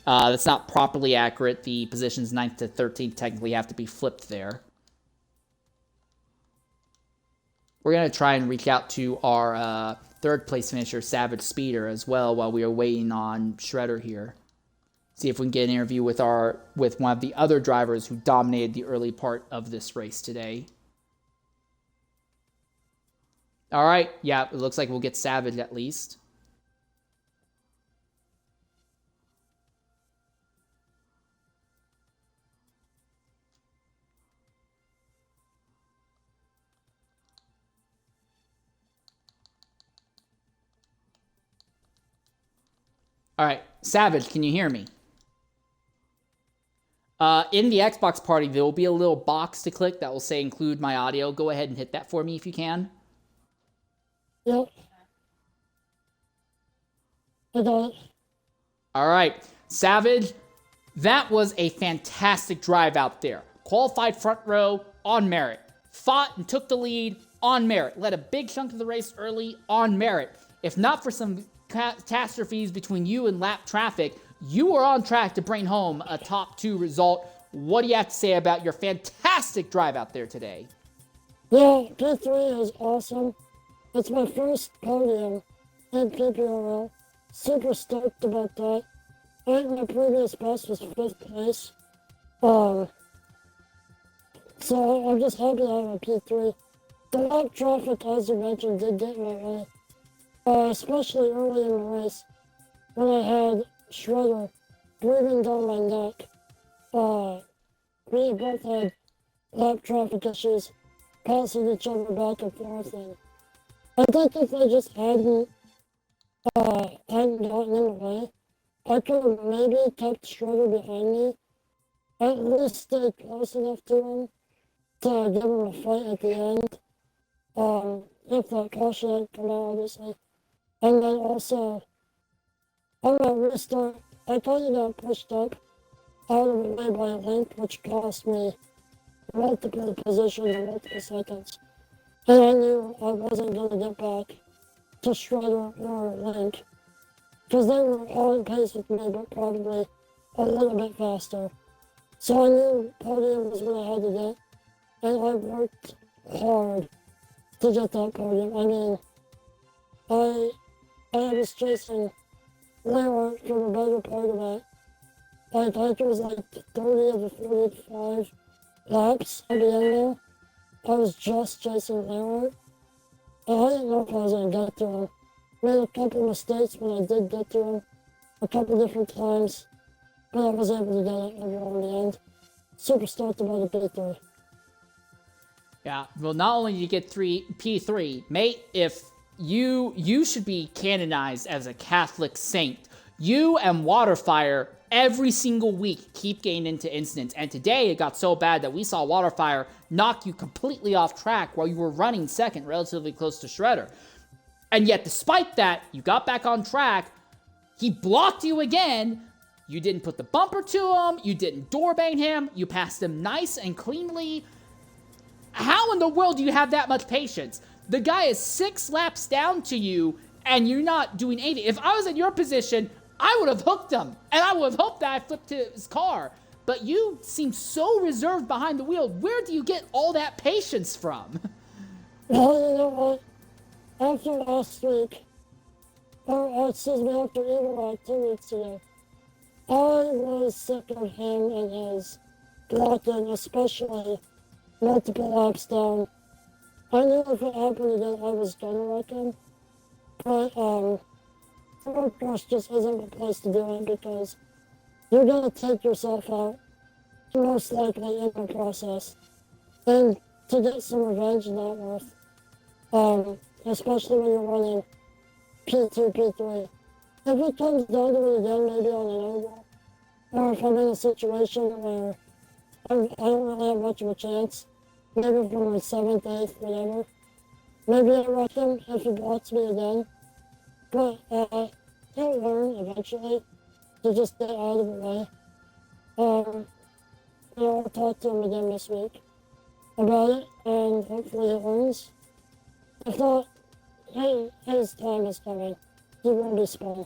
That's not properly accurate. The positions 9th to 13th technically have to be flipped there. We're going to try and reach out to our third place finisher, Savage Speeder, as well while we are waiting on Shredder here. See if we can get an interview with one of the other drivers who dominated the early part of this race today. All right. Yeah, it looks like we'll get Savage at least. All right, Savage, can you hear me? In the Xbox party, there will be a little box to click that will say include my audio. Go ahead and hit that for me if you can. Yep. I got it. All right, Savage, that was a fantastic drive out there. Qualified front row on merit. Fought and took the lead on merit. Led a big chunk of the race early on merit. If not for some catastrophes between you and lap traffic, you are on track to bring home a top 2 result. What do you have to say about your fantastic drive out there today? Yeah, P3 is awesome. It's my first podium in PPRL. Super stoked about that. I think my previous best was 5th place. So I'm just happy to have a P3. The lap traffic, as you mentioned, did get in my way. Especially early in the race, when I had Shredder breathing down my neck. We both had lap traffic issues, passing each other back and forth, and I think if I just hadn't gotten in the way, I could have maybe kept Shredder behind me, at least stay close enough to him to give him a fight at the end. If that caution had come out, obviously. And then also, on that restart, I kind of got pushed up out of the way by a link, which cost me multiple positions and multiple seconds. And I knew I wasn't going to get back to Shredder or Link, because they were all in pace with me, but probably a little bit faster. So I knew podium was what I had to get, and I worked hard to get that podium. I mean, I was chasing Leo for the better part of that. I think it was like 30 of the 45 laps at the end there. I was just chasing Leo. And I didn't know if I was going to get to him. Made a couple mistakes when I did get to him, a couple different times, but I was able to get it overall in the end. Super stoked about the P3. Yeah, well, not only did you get P3, mate, if you should be canonized as a Catholic saint. You and Waterfire every single week keep getting into incidents, and today it got so bad that we saw Waterfire knock you completely off track while you were running second, relatively close to Shredder. And yet, despite that, you got back on track. He blocked you again. You didn't put the bumper to him. You didn't door bang him. You passed him nice and cleanly. How in the world do you have that much patience? The guy is 6 laps down to you, and you're not doing 80. If I was in your position, I would have hooked him, and I would have hoped that I flipped his car. But you seem so reserved behind the wheel. Where do you get all that patience from? Well, you know what? After last week, or excuse me, after even like 2 weeks ago, I was sick of him and his blocking, especially multiple laps down. I knew if it happened again, I was gonna wreck him. But, road course just isn't the place to do it because you're gonna take yourself out, most likely in the process. And to get some revenge, not worth. Especially when you're running P2, P3. If it comes down to it again, maybe on an oval, or if I'm in a situation where I don't really have much of a chance, maybe from my 7th, 8th, whatever, maybe I wreck him if he blocks me again. But he'll learn eventually to just get out of the way. I'll talk to him again this week about it, and hopefully he learns. If not, his time is coming. He will be spun.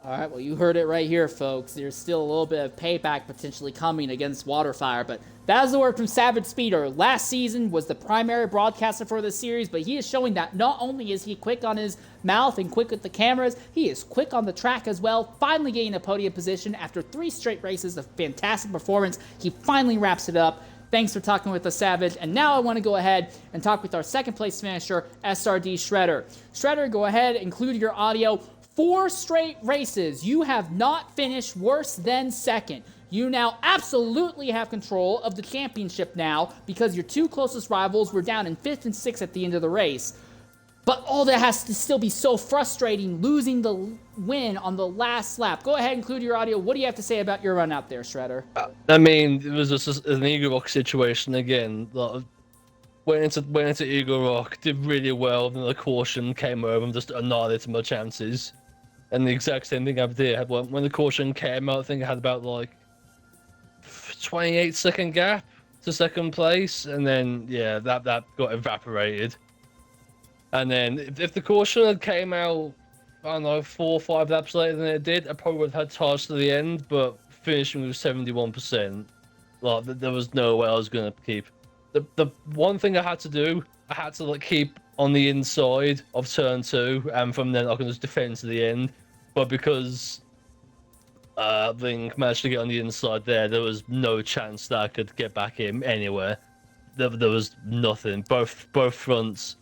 All right, well, you heard it right here, folks. There's still a little bit of payback potentially coming against Waterfire, but that is the word from Savage Speeder. Last season was the primary broadcaster for this series, but he is showing that not only is he quick on his mouth and quick with the cameras, he is quick on the track as well, finally getting a podium position after 3 straight races of fantastic performance. He finally wraps it up. Thanks for talking with us, Savage. And now I want to go ahead and talk with our second place finisher, SRD Shredder. Shredder, go ahead, include your audio. 4 straight races, you have not finished worse than second. You now absolutely have control of the championship now because your 2 closest rivals were down in 5th and 6th at the end of the race. But all that has to still be so frustrating, losing the win on the last lap. Go ahead, include your audio. What do you have to say about your run out there, Shredder? I mean, it was just an Eagle Rock situation again. Went into Eagle Rock, did really well, then the caution came over and just annihilated my chances. And the exact same thing happened here. When the caution came out, I think I had about like 28-second gap to second place, and then yeah, that got evaporated. And then if the caution had came out, I don't know, 4 or 5 laps later than it did, I probably would have had tires to the end. But finishing with 71%, like there was no way I was gonna keep. The one thing I had to do, I had to like keep on the inside of turn 2, and from then I can just defend to the end. But because Link managed to get on the inside there was no chance that I could get back in anywhere. There was nothing. Both fronts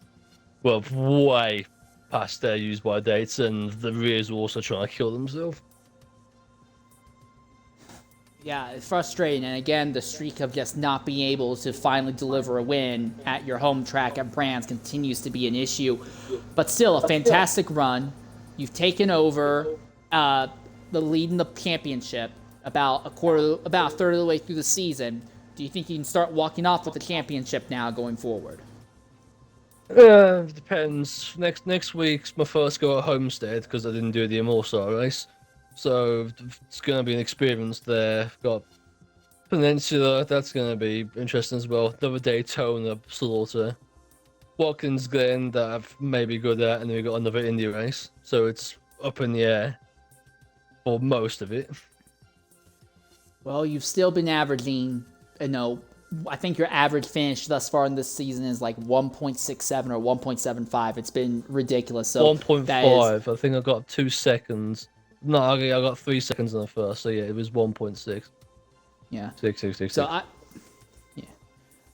were way past their use-by dates, and the rears were also trying to kill themselves. Yeah, it's frustrating, and again, the streak of just not being able to finally deliver a win at your home track at Brands continues to be an issue. But still, a fantastic run. You've taken over the lead in the championship about a third of the way through the season. Do you think you can start walking off with the championship now going forward? It depends. Next week's my first go at Homestead because I didn't do the Immortal race. So it's going to be an experience there. Got Peninsula, that's going to be interesting as well. Another Daytona Slaughter. Watkins Glen that I've maybe good at, and then we got another Indy race. So it's up in the air for most of it. Well, you've still been averaging, I think your average finish thus far in this season is like 1.67 or 1.75. It's been ridiculous. So 1.5. I think I got 2 seconds. No, I got 3 seconds in the first, so yeah, it was 1.6. Yeah. 6.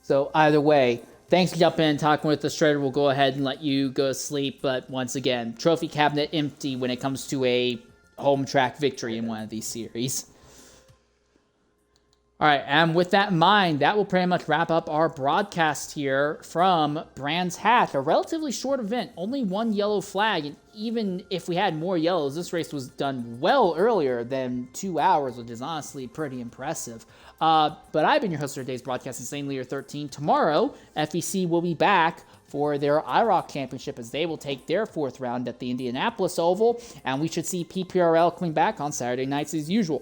So either way, thanks for jumping in and talking with us, Shredder. We'll go ahead and let you go to sleep, but once again, trophy cabinet empty when it comes to a home track victory in one of these series. All right, and with that in mind, that will pretty much wrap up our broadcast here from Brands Hatch, a relatively short event, only 1 yellow flag, and even if we had more yellows, this race was done well earlier than 2 hours, which is honestly pretty impressive. But I've been your host for today's broadcast, Insane Leader 13. Tomorrow, FEC will be back for their IROC Championship as they will take their 4th round at the Indianapolis Oval, and we should see PPRL coming back on Saturday nights as usual.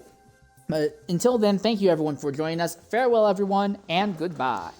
But until then, thank you everyone for joining us. Farewell everyone, and goodbye.